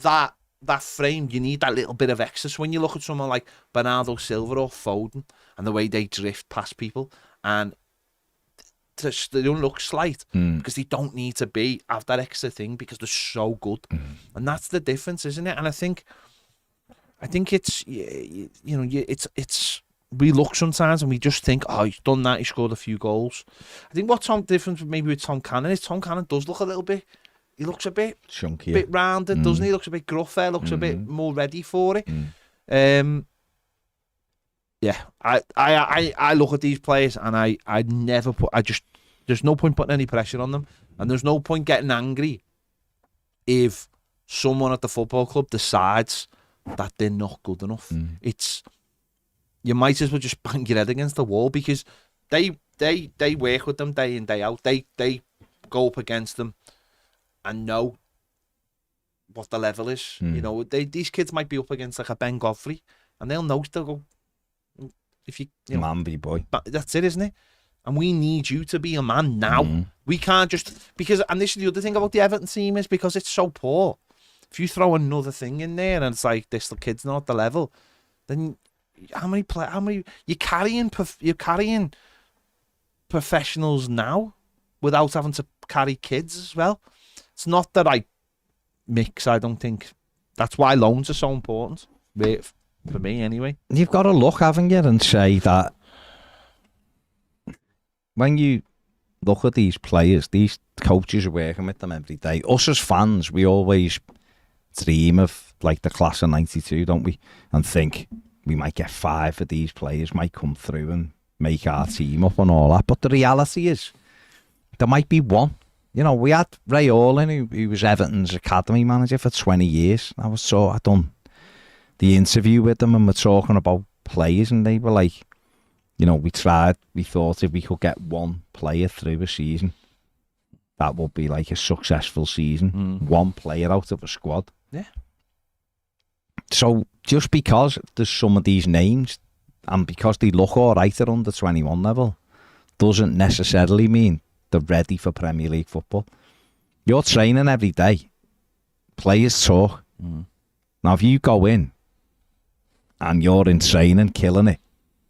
that frame, you need that little bit of extra. So when you look at someone like Bernardo Silva or Foden and the way they drift past people, and they don't look slight because they don't need to have that extra thing because they're so good, and that's the difference, isn't it? And I think it's it's we look sometimes and we just think, oh, he's done that, he scored a few goals. I think what's different maybe with Tom Cannon is Tom Cannon does look a little bit. He looks a bit chunky, bit rounded, doesn't he? Looks a bit gruffer, looks a bit more ready for it. I look at these players and I there's no point putting any pressure on them, and there's no point getting angry if someone at the football club decides that they're not good enough. It's you might as well just bang your head against the wall, because they work with them day in, day out. They go up against them and know what the level is. You know, these kids might be up against like a Ben Godfrey, and they'll know. They'll go, if you know, man, be boy. That's it, isn't it? And we need you to be a man now. We can't just, because, and this is the other thing about the Everton team, is because it's so poor. If you throw another thing in there and it's like this, the kid's not at the level, then how many you're carrying professionals now without having to carry kids as well. It's not the right mix, I don't think. That's why loans are so important, for me anyway. You've got to look, haven't you, and say that when you look at these players, these coaches are working with them every day. Us as fans, we always dream of like the class of 92, don't we? And think we might get 5 of these players might come through and make our team up and all that. But the reality is, there might be one. You know, we had Ray Orlin, who was Everton's academy manager for 20 years. I done the interview with them, and we're talking about players, and they were like, you know, we thought if we could get one player through a season, that would be like a successful season. One player out of a squad. Yeah. So just because there's some of these names, and because they look all right at under 21 level, doesn't necessarily mean they're ready for Premier League football. You're training every day. Players talk. Now, if you go in and you're in training, killing it,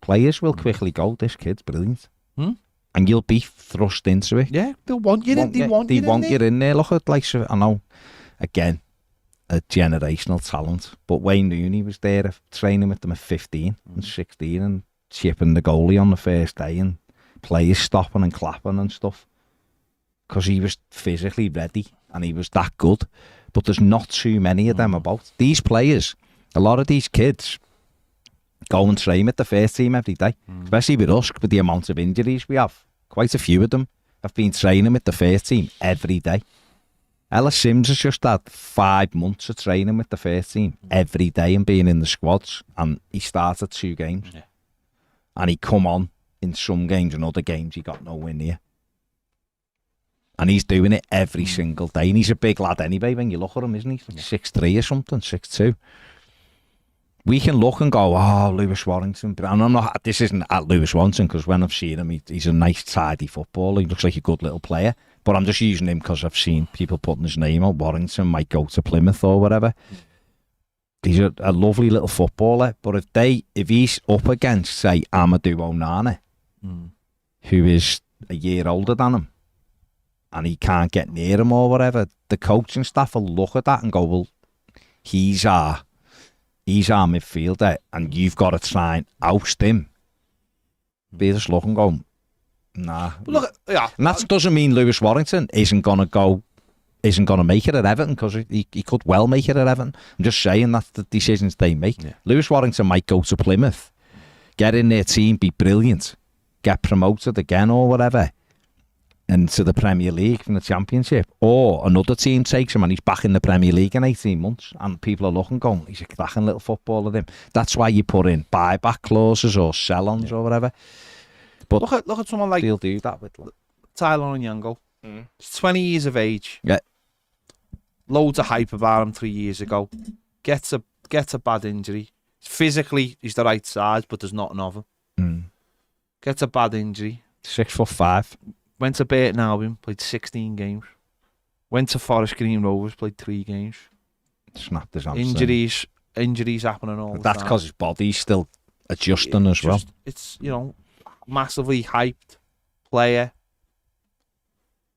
players will quickly go, this kid's brilliant. And you'll be thrust into it. Yeah, they'll want you in. They want you in there. Look at, like, I know, again, a generational talent, but Wayne Rooney was there training with them at 15 and 16 and chipping the goalie on the first day, and players stopping and clapping and stuff because he was physically ready and he was that good. But there's not too many of them about. These players, a lot of these kids go and train with the first team every day, especially with us, with the amount of injuries we have. Quite a few of them have been training with the first team every day. Ellis Sims has just had 5 months of training with the first team every day and being in the squads, and he started 2 games. Yeah. And he come on in some games, and other games he got nowhere near. And he's doing it every single day. And he's a big lad anyway when you look at him, isn't he? Like 6'3" or something, 6'2". We can look and go, oh, Lewis Warrington. And I'm not, this isn't at Lewis Warrington, because when I've seen him, he's a nice, tidy footballer. He looks like a good little player. But I'm just using him because I've seen people putting his name on. Warrington might go to Plymouth or whatever. He's a lovely little footballer. But if he's up against, say, Amadou Onana, who is a year older than him, and he can't get near him or whatever, the coaching staff will look at that and go, well, he's our midfielder, and you've got to try and oust him. They just look and go, nah. Look, yeah. And that doesn't mean Lewis Warrington isn't going to make it at Everton, because he could well make it at Everton. I'm just saying that's the decisions they make. Yeah. Lewis Warrington might go to Plymouth, get in their team, be brilliant, get promoted again or whatever, and to the Premier League from the Championship. Or another team takes him and he's back in the Premier League in 18 months, and people are looking going, he's a cracking little footballer. Him. That's why you put in buyback clauses or sell-ons or whatever. But look at someone like they'll do that with Tyler Onyango. He's 20 years of age. Yeah. Loads of hype about him 3 years ago. Gets a bad injury. Physically, he's the right size, but there's nothing of him. Gets a bad injury. 6'5". Went to Burton Albion, played 16 games. Went to Forest Green Rovers, played 3 games. Snapped his hamstring. Injuries happening all the time. That's because his body's still adjusting as well. It's, massively hyped player.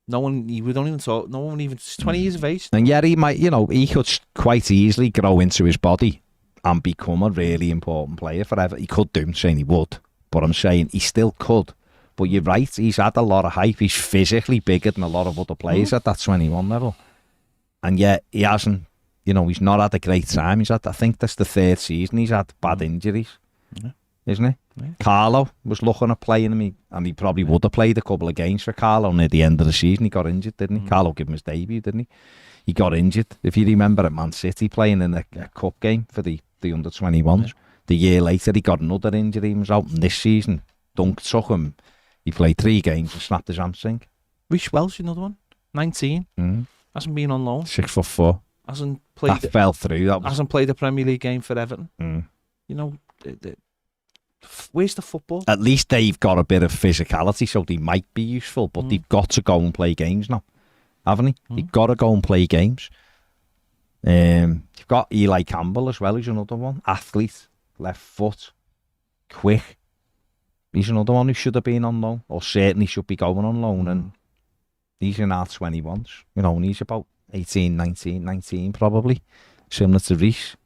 No one even 20 years of age. And yet he might, he could quite easily grow into his body and become a really important player forever. He could do, I'm saying he would, but I'm saying he still could. But you're right, he's had a lot of hype. He's physically bigger than a lot of other players at that 21 level. And yet he hasn't, he's not had a great time. I think that's the 3rd season he's had bad injuries, isn't he? Yeah. Carlo was looking at playing him, and he probably would have played a couple of games for Carlo near the end of the season. He got injured, didn't he? Carlo gave him his debut, didn't he? He got injured, if you remember, at Man City, playing in a cup game for the under-21s. The year later, he got another injury. He was out this season. Dunk took him. He played 3 games and snapped his hamstring. Reece Welsh, another one. 19. Hasn't been on loan. 6'4". Hasn't played. That fell through. Hasn't played a Premier League game for Everton. You know, where's the football? At least they've got a bit of physicality, so they might be useful. But they've got to go and play games now, haven't they? They've got to go and play games. You've got Eli Campbell as well. He's another one. Athlete, left foot, quick. He's another one who should have been on loan, or certainly should be going on loan. And he's in our 21s. You know, and he's about 18, 19 probably. Similar to Reece.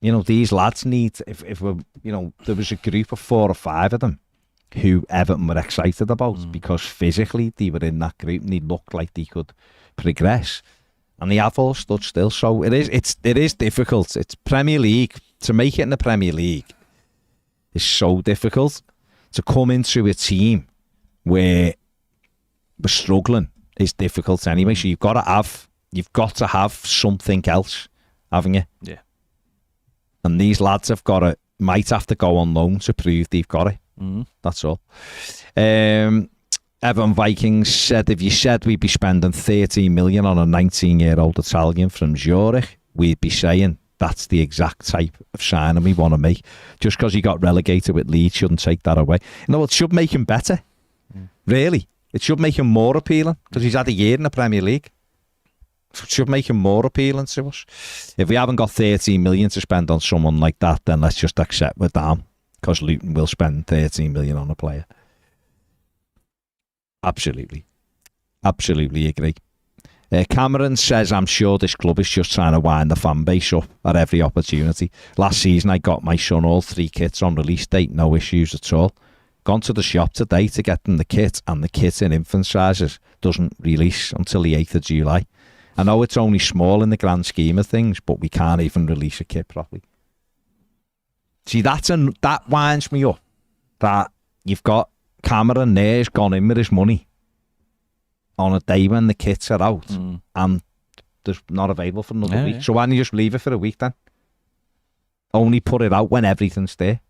You know, these lads need, if we're, you know, there was a group of 4 or 5 of them who Everton were excited about because physically they were in that group and they looked like they could progress. And they have all stood still. So it is difficult. It's Premier League. To make it in the Premier League is so difficult. To come into a team where we're struggling is difficult anyway. So you've got to have something else, haven't you? Yeah. And these lads might have to go on loan to prove they've got it. That's all. Everton Vikings said, if you said we'd be spending 13 million on a 19-year-old Italian from Zurich, we'd be saying that's the exact type of signing we want to make. Just because he got relegated with Leeds shouldn't take that away. No, it should make him better. Really. It should make him more appealing because he's had a year in the Premier League. It should make him more appealing to us. If we haven't got 13 million to spend on someone like that, then let's just accept we're down because Luton will spend 13 million on a player. Absolutely agree. Cameron says, I'm sure this club is just trying to wind the fan base up at every opportunity. Last season I got my son all 3 kits on release date, no issues at all. Gone to the shop today to get them the kit, and the kit in infant sizes doesn't release until the 8th of July. I know it's only small in the grand scheme of things, but we can't even release a kit properly. See, that winds me up. That you've got Cameron there's gone in with his money on a day when the kits are out and they're not available for another week. Yeah. So why don't you just leave it for a week then? Only put it out when everything's there.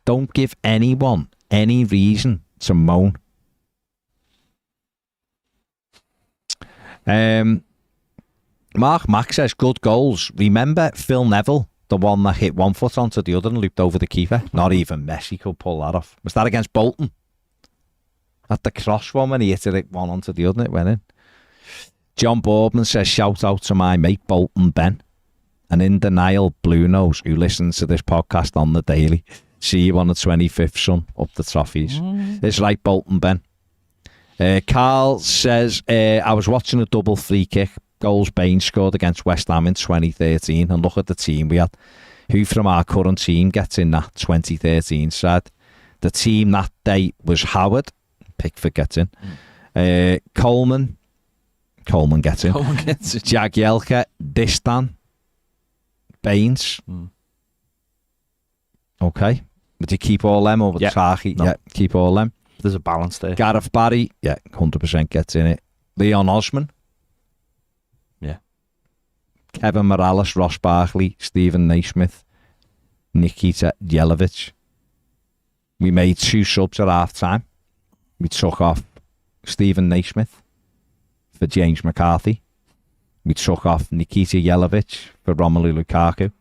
Don't give anyone any reason to moan. Mark Mack says, good goals. Remember Phil Neville, the one that hit one foot onto the other and looped over the keeper? Not even Messi could pull that off. Was that against Bolton? At the cross one when he hit it one onto the other and it went in. John Boardman says, shout out to my mate Bolton Ben, an in denial blue nose who listens to this podcast on the daily. See you on the 25th, son, up the Toffees. It's right, Bolton Ben. Carl says, I was watching a double free kick. Goals Baines scored against West Ham in 2013, and look at the team we had. Who from our current team gets in that 2013 side? The team that day was Howard. Pickford gets in. Coleman gets in. Jagielka, Distan, Baines. Okay. Would you keep all them over Taki? No. Yeah, keep all them. There's a balance there. Gareth Barry, 100% gets in it. Leon Osman. Yeah. Kevin Morales, Ross Barkley, Stephen Naismith, Nikita Jelavic. We made 2 subs at half time. We took off Stephen Naismith for James McCarthy. We took off Nikita Jelavic for Romelu Lukaku.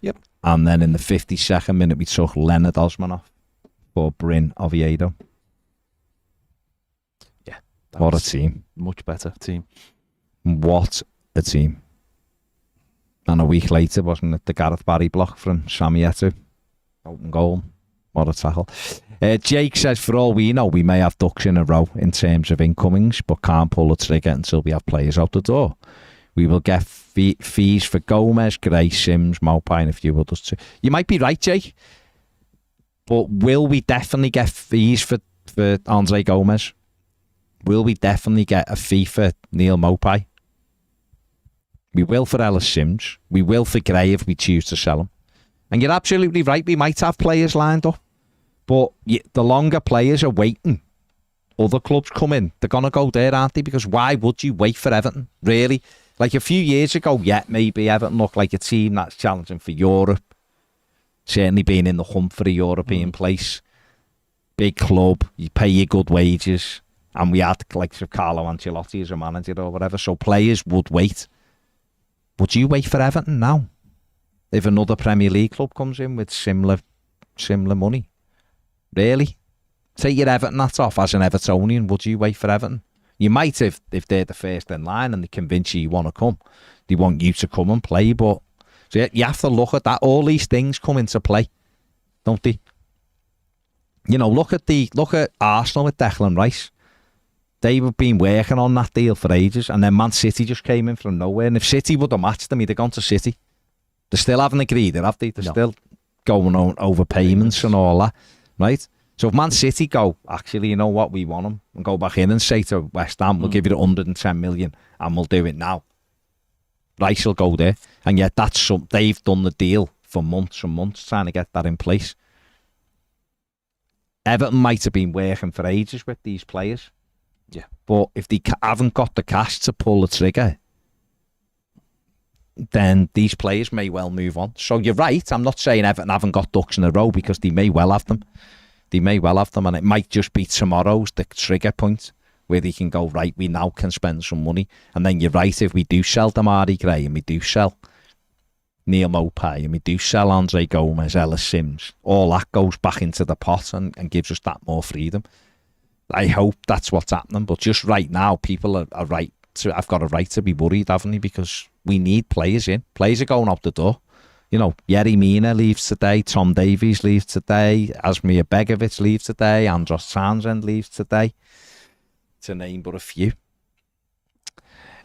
Yep. And then in the 52nd minute, we took Leonard Osmanoff for Bryn Oviedo. Yeah. What a team. Much better team. What a team. And a week later, wasn't it the Gareth Barry block from Sammy Eto'o? Open goal. What a tackle. Jake says, for all we know, we may have ducks in a row in terms of incomings, but can't pull the trigger until we have players out the door. We will get fees for Gomez, Gray, Sims, Maupay and a few others too. You might be right, Jake, but will we definitely get fees for Andre Gomez? Will we definitely get a fee for Neil Maupay? We will for Ellis Sims. We will for Gray if we choose to sell him. And you're absolutely right, we might have players lined up. But the longer players are waiting, other clubs come in, they're going to go there, aren't they? Because why would you wait for Everton, really? Like a few years ago, maybe Everton looked like a team that's challenging for Europe. certainly being in the hunt for a European place. Big club, you pay your good wages, and we had like Carlo Ancelotti as a manager or whatever, so players would wait. Would you wait for Everton now? If another Premier League club comes in with similar money? Really? Take your Everton hat off as an Evertonian, would you wait for Everton? You might if they're the first in line and they convince you want to come. They want you to come and play, but so you have to look at that. All these things come into play, don't they? You know, look at Arsenal with Declan Rice. They've been working on that deal for ages, and then Man City just came in from nowhere. And if City would have matched them, he'd have gone to City. They still haven't agreed it, have they? They're still going on over payments and all that, right? So if Man City go, actually, you know what, we want him, and go back in and say to West Ham, we'll give you the 110 million and we'll do it now. Rice will go there. And yet they've done the deal for months and months trying to get that in place. Everton might have been working for ages with these players. Yeah. But if they haven't got the cash to pull the trigger, then these players may well move on. So you're right. I'm not saying Everton haven't got ducks in a row, because they may well have them. They may well have them, and it might just be tomorrow's the trigger point where they can go, right, we now can spend some money. And then you're right, if we do sell Damari Gray and we do sell Neil Maupay and we do sell Andre Gomez, Ellis Sims, all that goes back into the pot and gives us that more freedom. I hope that's what's happening, but just right now, people are right to, I've got a right to be worried, haven't they? Because we need players in. Players are going out the door. You know, Yerry Mina leaves today, Tom Davies leaves today, Asmir Begovic leaves today, Andros Townsend leaves today, to name but a few.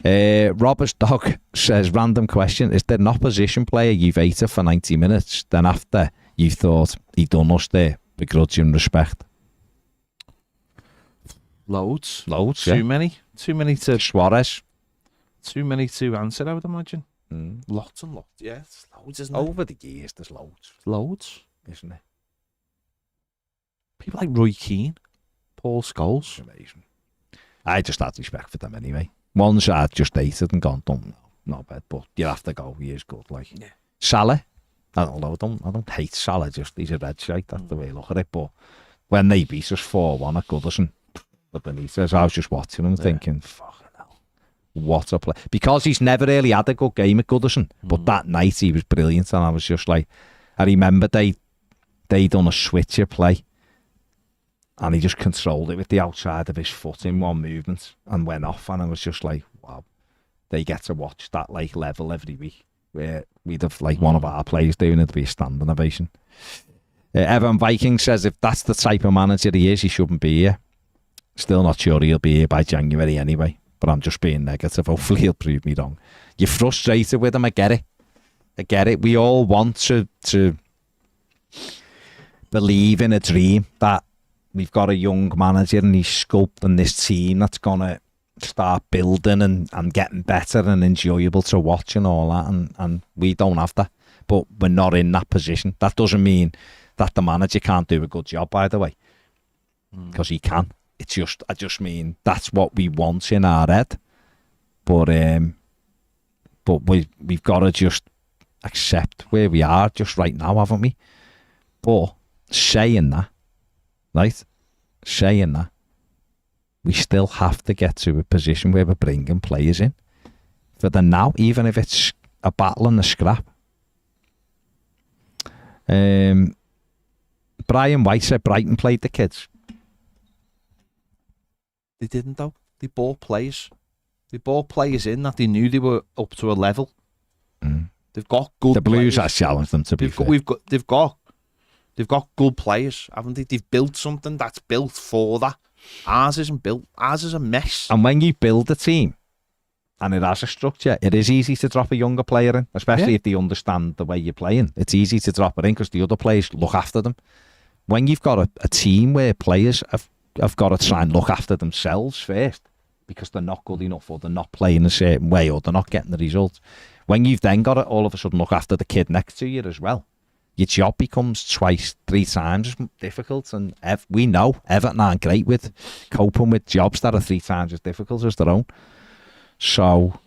Robert's dog says, random question, is there an opposition player you've hated for 90 minutes, then after you thought he done us there, begrudge and respect? Loads, yeah. Too many to Suarez. Too many to answer, I would imagine. Lots and lots. Yeah, it's loads, isn't over the years. There's loads, isn't it? People like Roy Keane, Paul Scholes. Amazing. I just had respect for them anyway. Ones I'd just hated and gone, not bad, but you have to go. He is good. Like Salah, I don't hate Salah. Just he's a red shite. That's the way I look at it. But when they beat us 4-1 at Goodison, the Benitez, I was just watching him thinking, fucking hell, what a play. Because he's never really had a good game at Goodison, but that night he was brilliant, and I was just like, I remember they done a switcher play, and he just controlled it with the outside of his foot in one movement and went off, and I was just like, wow, they get to watch that like level every week, where we'd have like one of our players doing it, it'd be a standing ovation. Evan Viking says, if that's the type of manager he is, he shouldn't be here. Still not sure he'll be here by January anyway, but I'm just being negative. Hopefully he'll prove me wrong. You're frustrated with him, I get it. We all want to believe in a dream that we've got a young manager and he's sculpting this team that's going to start building and getting better and enjoyable to watch and all that, and we don't have that. But we're not in that position. That doesn't mean that the manager can't do a good job, by the way, because he can. I just mean that's what we want in our head. But we've got to just accept where we are just right now, haven't we? But saying that, we still have to get to a position where we're bringing players in for the now, even if it's a battle and a scrap. Brian White said Brighton played the kids. They didn't though. They bought players. They bought players in that they knew they were up to a level. They've got good. The Blues players. has challenged them to be fair. They've got good players, haven't they? They've built something that's built for that. Ours isn't built. Ours is a mess. And when you build a team and it has a structure, it is easy to drop a younger player in, especially if they understand the way you're playing. It's easy to drop it in because the other players look after them. When you've got a team where players have got to try and look after themselves first because they're not good enough or they're not playing a certain way or they're not getting the results. When you've then got to all of a sudden look after the kid next to you as well, your job becomes 2-3 times as difficult. And we know Everton aren't great with coping with jobs that are 3 times as difficult as their own. So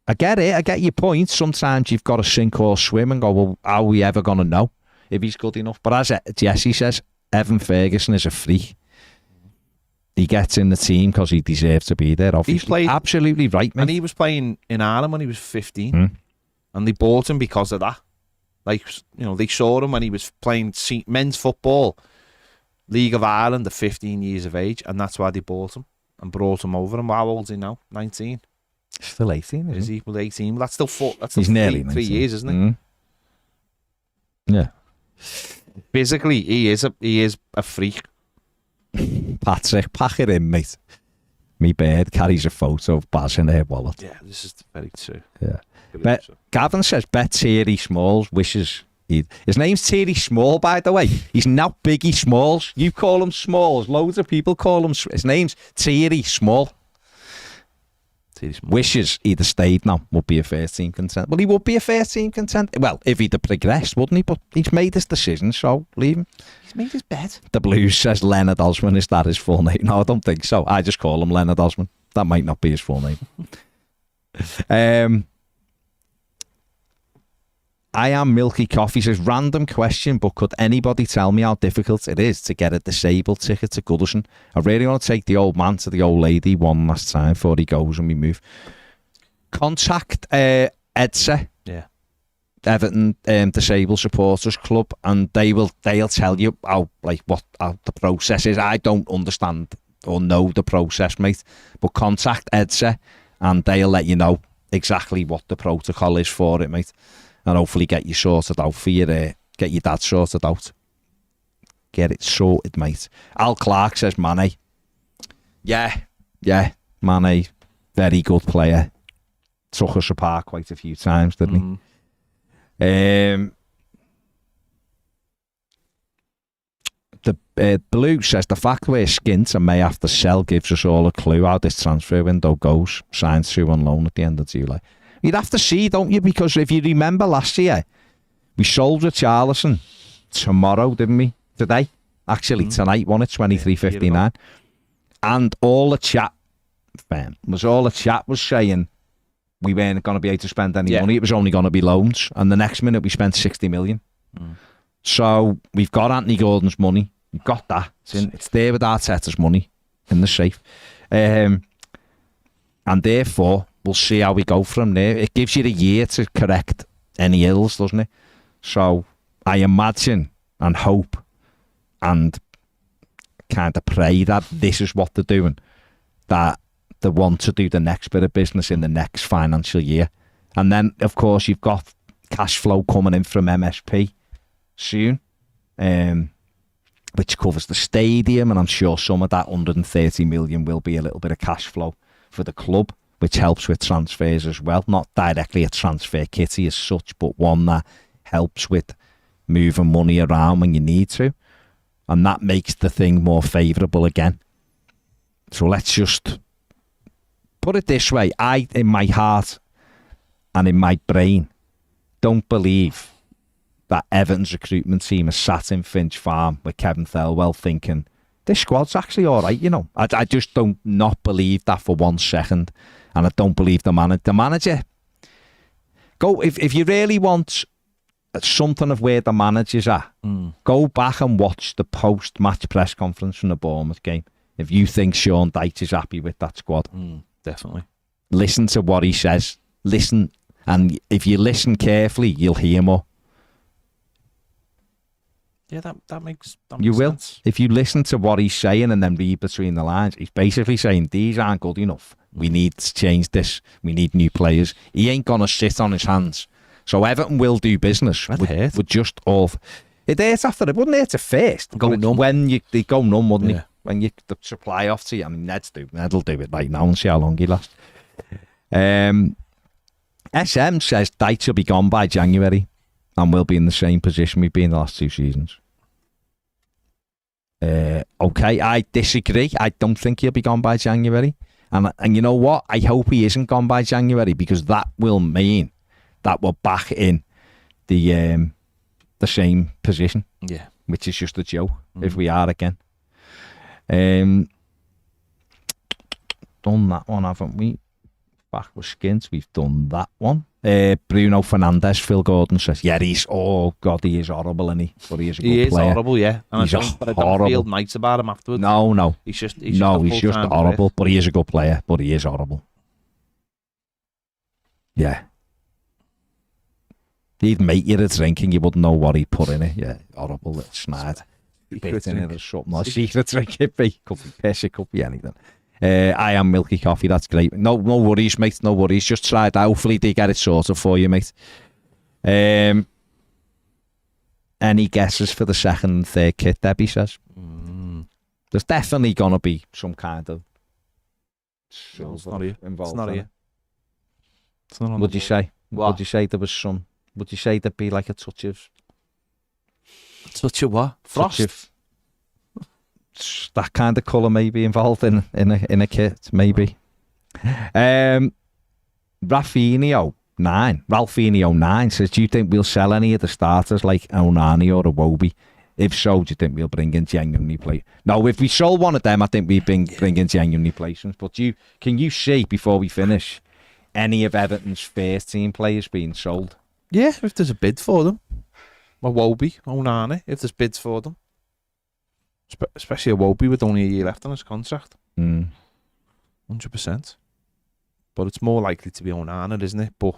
I get it. I get your point. Sometimes you've got to sink or swim and go, well, how are we ever going to know if he's good enough? But as Jesse says, Evan Ferguson is a freak. He gets in the team because he deserves to be there. Obviously, He's played, absolutely right, mate. and he was playing in Ireland when he was 15, and they bought him because of that. Like, you know, they saw him when he was playing men's football, League of Ireland, at 15 years of age, and that's why they bought him and brought him over. And how old is he now? 19. Still 18, Is he? Well, 18. Well, that's still four. That's He's still nearly 3 19. years, isn't it? Yeah. Physically, he is a freak. Patrick, pack it in, mate. Me bird carries a photo of Baz in her wallet. Yeah, this is very true. Yeah. Gavin says, bet Thierry Smalls wishes his name's Thierry Small, by the way. He's not Biggie Smalls. You call him Smalls. Loads of people call him. His name's Thierry Small. Wishes he'd have stayed now. Would be a first team contender. Well, he would be a first team contender. Well, if he'd have progressed, wouldn't he? But he's made his decision, so leave him. He's made his bed. The Blues says Leonard Osman. Is that his full name? No, I don't think so. I just call him Leonard Osman. That might not be his full name. I am Milky Coffee says, random question, but could anybody tell me how difficult it is to get a disabled ticket to Goodison? I really want to take the old man to the old lady one last time before he goes and we move. Contact EDSA, Everton Disabled Supporters Club, and they'll tell you how the process is. I don't understand or know the process, mate, but contact EDSA and they'll let you know exactly what the protocol is for it, mate. And hopefully get you sorted out for your, get your dad sorted out. Get it sorted, mate. Al Clark says Mane. Yeah, Mane, very good player. Took us apart quite a few times, didn't he? The Blue says the fact we're skint and may have to sell gives us all a clue how this transfer window goes. Signed through on loan at the end of July. You'd have to see, don't you? Because if you remember last year, we sold Richarlison tomorrow, didn't we? Today. Actually, tonight, won it, 23.59. And all the chat was saying we weren't going to be able to spend any money. It was only going to be loans. And the next minute, we spent 60 million. So we've got Anthony Gordon's money. We've got that. It's there with Arteta's money in the safe. And therefore, we'll see how we go from there. It gives you a year to correct any ills, doesn't it? So I imagine and hope and kind of pray that this is what they're doing, that they want to do the next bit of business in the next financial year. And then, of course, you've got cash flow coming in from MSP soon, which covers the stadium, and I'm sure some of that 130 million will be a little bit of cash flow for the club, which helps with transfers as well. Not directly a transfer kitty as such, but one that helps with moving money around when you need to. And that makes the thing more favourable again. So let's just put it this way. I, in my heart and in my brain, don't believe that Everton's recruitment team has sat in Finch Farm with Kevin Thelwell thinking, this squad's actually all right, you know. I just don't not believe that for 1 second. And I don't believe the manager. Go if you really want something of where the manager's at, go back and watch the post-match press conference from the Bournemouth game. If you think Sean Dyche is happy with that squad. Definitely. Listen to what he says. Listen, and if you listen carefully, you'll hear more. Yeah, that makes you will. sense. If you listen to what he's saying and then read between the lines, he's basically saying these aren't good enough. We need to change this. We need new players. He ain't going to sit on his hands. So Everton will do business with just all. It hurts after it. Wouldn't hurt at first. Go numb. When they go numb, wouldn't it? When you the supply off to you. I mean, Ned'll do it right now and see how long he lasts. SM says Dyche will be gone by January and we'll be in the same position we've been the last 2 seasons. Okay, I disagree. I don't think he'll be gone by January. And you know what? I hope he isn't gone by January, because that will mean that we're back in the same position. Yeah. Which is just a joke if we are again. Done that one, haven't we? back with Skins. We've done that one. Bruno Fernandes, Phil Gordon says, yeah, he is horrible, isn't he? But he is a good player. Horrible, yeah. And He's I don't feel nice about him afterwards. No. He's just horrible, but he is a good player, but he is horrible. Yeah. He'd make you a drink and you wouldn't know what he put in it. Yeah, horrible little snide. Bit in it or something. Like secret drink it be. Could be piss, it could be anything. I am milky coffee, that's great. No worries, mate, no worries. Just try that. Hopefully they get it sorted for you, mate. Any guesses for the second and third kit, Debbie says? There's definitely going to be some kind of silver involved. It's not here. It's not on Would you say? What? Would you say there was some? Would you say there'd be like a touch of what? Frost? Touch of that kind of colour maybe involved in a kit, maybe. Ralphinho 9 says, do you think we'll sell any of the starters like Onani or Iwobi? If so, do you think we'll bring in genuinely play? No, if we sold one of them, I think we'd bring in genuine replacements. But can you see, before we finish, any of Everton's first team players being sold? Yeah, if there's a bid for them. Iwobi, Onani, if there's bids for them. Especially Iwobi with only a year left on his contract. 100%. But it's more likely to be Onana, isn't it? But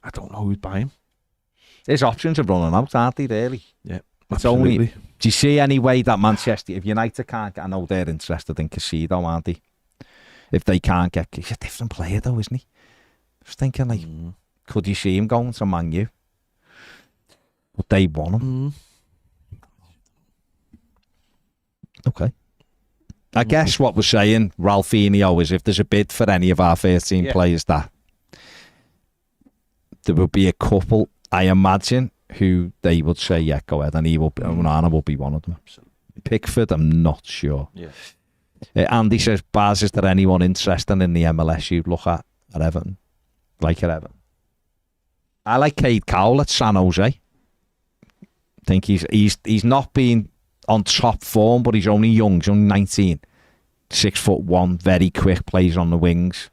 I don't know who'd buy him. His options are running out, aren't they, really? Yeah, it's absolutely. Only, do you see any way that Manchester, if United can't get, I know they're interested in Casido, aren't they? If they can't get, he's a different player though, isn't he? Just thinking, like, could you see him going to Man U? But they want him. Okay. I guess what we're saying, Ralphinho, is if there's a bid for any of our first team players, that there will be a couple, I imagine, who they would say, yeah, go ahead, and Onana will be one of them. Pickford, I'm not sure. Yeah. Andy says, Baz, is there anyone interested in the MLS you'd look at Everton? Like at Everton? I like Cade Cowell at San Jose. I think he's not been on top form, but he's only young. He's only 19. 6'1", very quick, plays on the wings.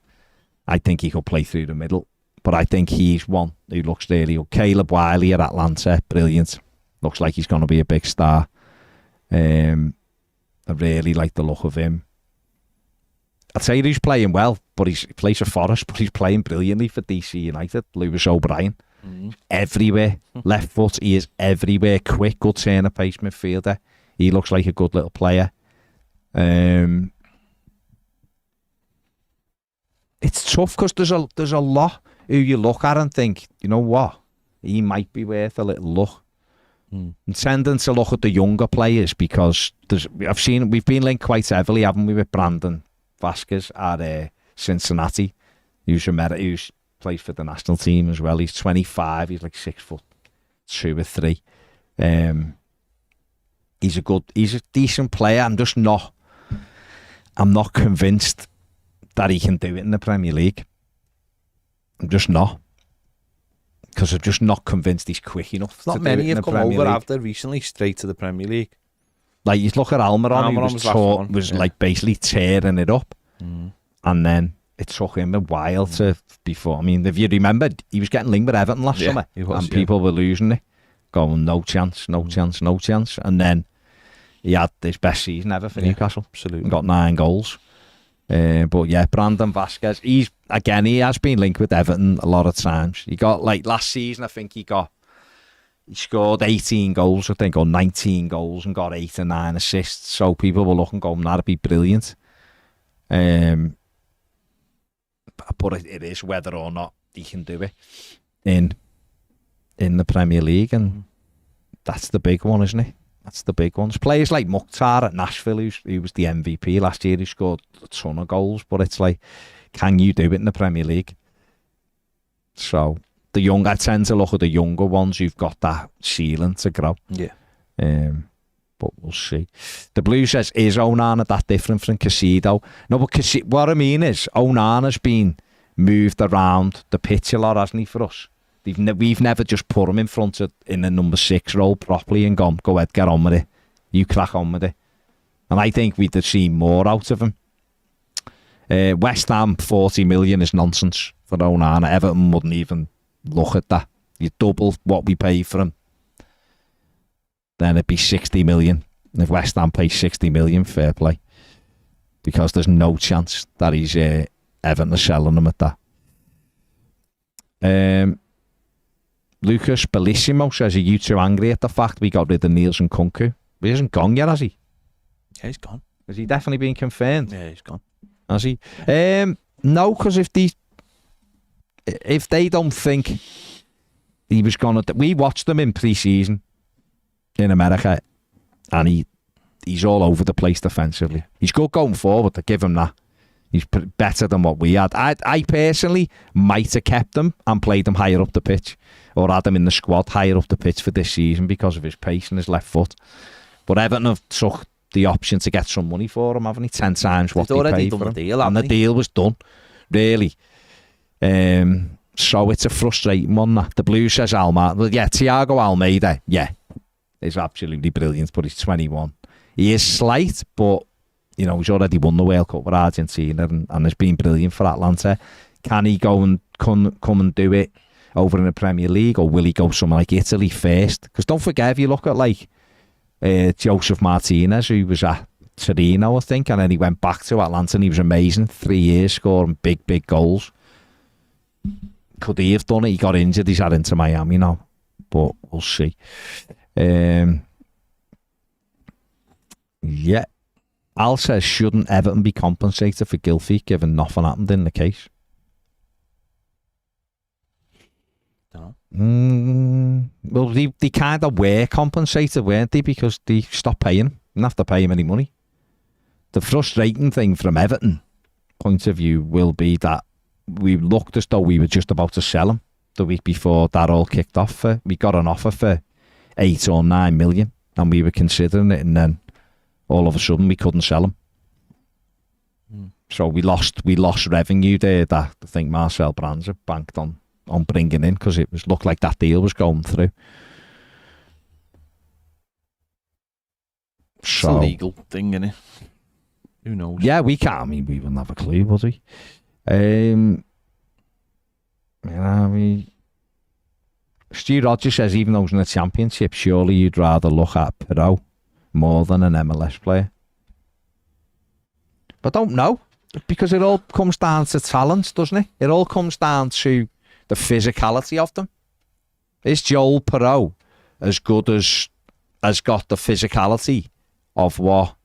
I think he could play through the middle, but I think he's one who looks really good. Caleb Wiley at Atlanta, brilliant. Looks like he's going to be a big star. I really like the look of him. I'd say he's playing well, but he plays for Forest, but he's playing brilliantly for DC United. Lewis O'Brien. Everywhere. Left foot, he is everywhere. Quick, good turn of pace midfielder. He looks like a good little player. It's tough because there's a lot who you look at and think, you know what, he might be worth a little look. And tending to look at the younger players, because we've been linked quite heavily, haven't we, with Brandon Vasquez at Cincinnati, who's plays for the national team as well. He's 25. He's like 6'2" or 3. He's a decent player. I'm not convinced that he can do it in the Premier League. I'm just not. Because I'm just not convinced he's quick enough. Not many have come over after recently straight to the Premier League. Like, you look at Almiron, who was like basically tearing it up. And then it took him a while before. I mean, if you remember, he was getting linked with Everton last summer. And people were losing it. Going, no chance. And then he had his best season ever for Newcastle. Absolutely. And got 9 goals. But yeah, Brandon Vasquez, he has been linked with Everton a lot of times. He got, like, last season, I think he scored 18 goals, I think, or 19 goals, and got 8 or 9 assists. So people were looking, going, that'd be brilliant. But it is whether or not he can do it in the Premier League, and that's the big one, isn't it? That's the big ones. Players like Mukhtar at Nashville, who was the MVP last year, he scored a ton of goals, but it's like, can you do it in the Premier League? So I tend to look at the younger ones who've got that ceiling to grow. Yeah. But we'll see. The Blue says, is Onana that different from Casido? No, but what I mean is, Onana's been moved around the pitch a lot, hasn't he, for us? We've never just put him in a number 6 role properly and gone, go ahead, get on with it. You crack on with it. And I think we'd have seen more out of him. West Ham 40 million is nonsense for Onana. Everton wouldn't even look at that. You double what we pay for him, then it'd be 60 million. If West Ham pay 60 million, fair play, because there's no chance that he's Everton are selling him at that. Lucas Bellissimo says, are you too angry at the fact we got rid of Niels and Kunku? He hasn't gone yet, has he? Yeah, he's gone. Has he definitely been confirmed? Yeah, he's gone. Has he? No, because if they don't think he was gonna, we watched them in pre-season in America, and he's all over the place defensively. He's good going forward, to give him that. He's better than what we had. I personally might have kept him and played him higher up the pitch, or had him in the squad higher up the pitch for this season because of his pace and his left foot. But Everton have took the option to get some money for him, haven't he? 10 times what they paid for him. And the deal was done, really. So it's a frustrating one, that. The Blues says Alma. Well, yeah, Thiago Almeida, yeah, he's absolutely brilliant, but he's 21. He is slight, but you know, he's already won the World Cup with Argentina and has been brilliant for Atlanta. Can he go and come and do it over in the Premier League, or will he go somewhere like Italy first? Because don't forget, if you look at like Joseph Martinez, who was at Torino, I think, and then he went back to Atlanta and he was amazing. 3 years scoring big goals. Could he have done it? He got injured. He's had into Miami now, but we'll see. Yeah. Al says, shouldn't Everton be compensated for Gylfi given nothing happened in the case? No. Well, they kind of were compensated, weren't they? Because they stopped paying him. Didn't have to pay him any money. The frustrating thing from Everton point of view will be that we looked as though we were just about to sell him the week before that all kicked off. We got an offer for 8 or 9 million and we were considering it, and then all of a sudden we couldn't sell him. So we lost revenue there that I think Marcel Brands had banked on bringing in, because it looked like that deal was going through. It's a legal thing, innit? Who knows? Yeah, we can't. I mean, we wouldn't have a clue, would we? Stu Rogers says, even though he's in the Championship, surely you'd rather look at Perot more than an MLS player. But I don't know, because it all comes down to talents, doesn't it? It all comes down to the physicality of them. Is Joel Perot as good as has got the physicality of what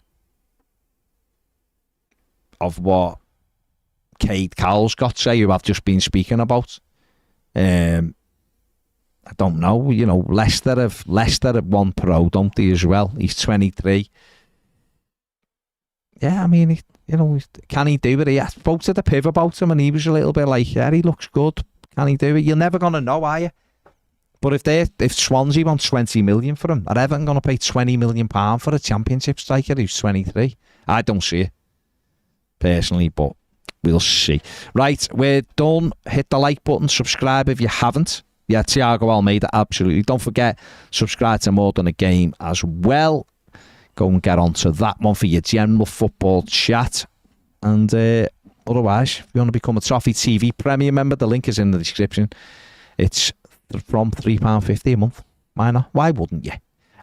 Cade Cowell's got, say, who I've just been speaking about? I don't know. You know, Leicester have won Perot, don't they, as well? He's 23. Yeah, I mean, can he do it? I spoke to the Piv about him, and he was a little bit like, yeah, he looks good. Can he do it? You're never going to know, are you? But if Swansea want 20 million for him, are Everton going to pay £20 million for a Championship striker who's 23? I don't see it, personally, but we'll see. Right, we're done. Hit the like button, subscribe if you haven't. Yeah, Thiago Almeida, absolutely. Don't forget, subscribe to More Than a Game as well. Go and get onto that one for your general football chat. And otherwise, if you want to become a Toffee TV Premier member, the link is in the description. It's from £3.50 a month. Why not? Why wouldn't you?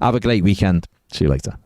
Have a great weekend. See you later.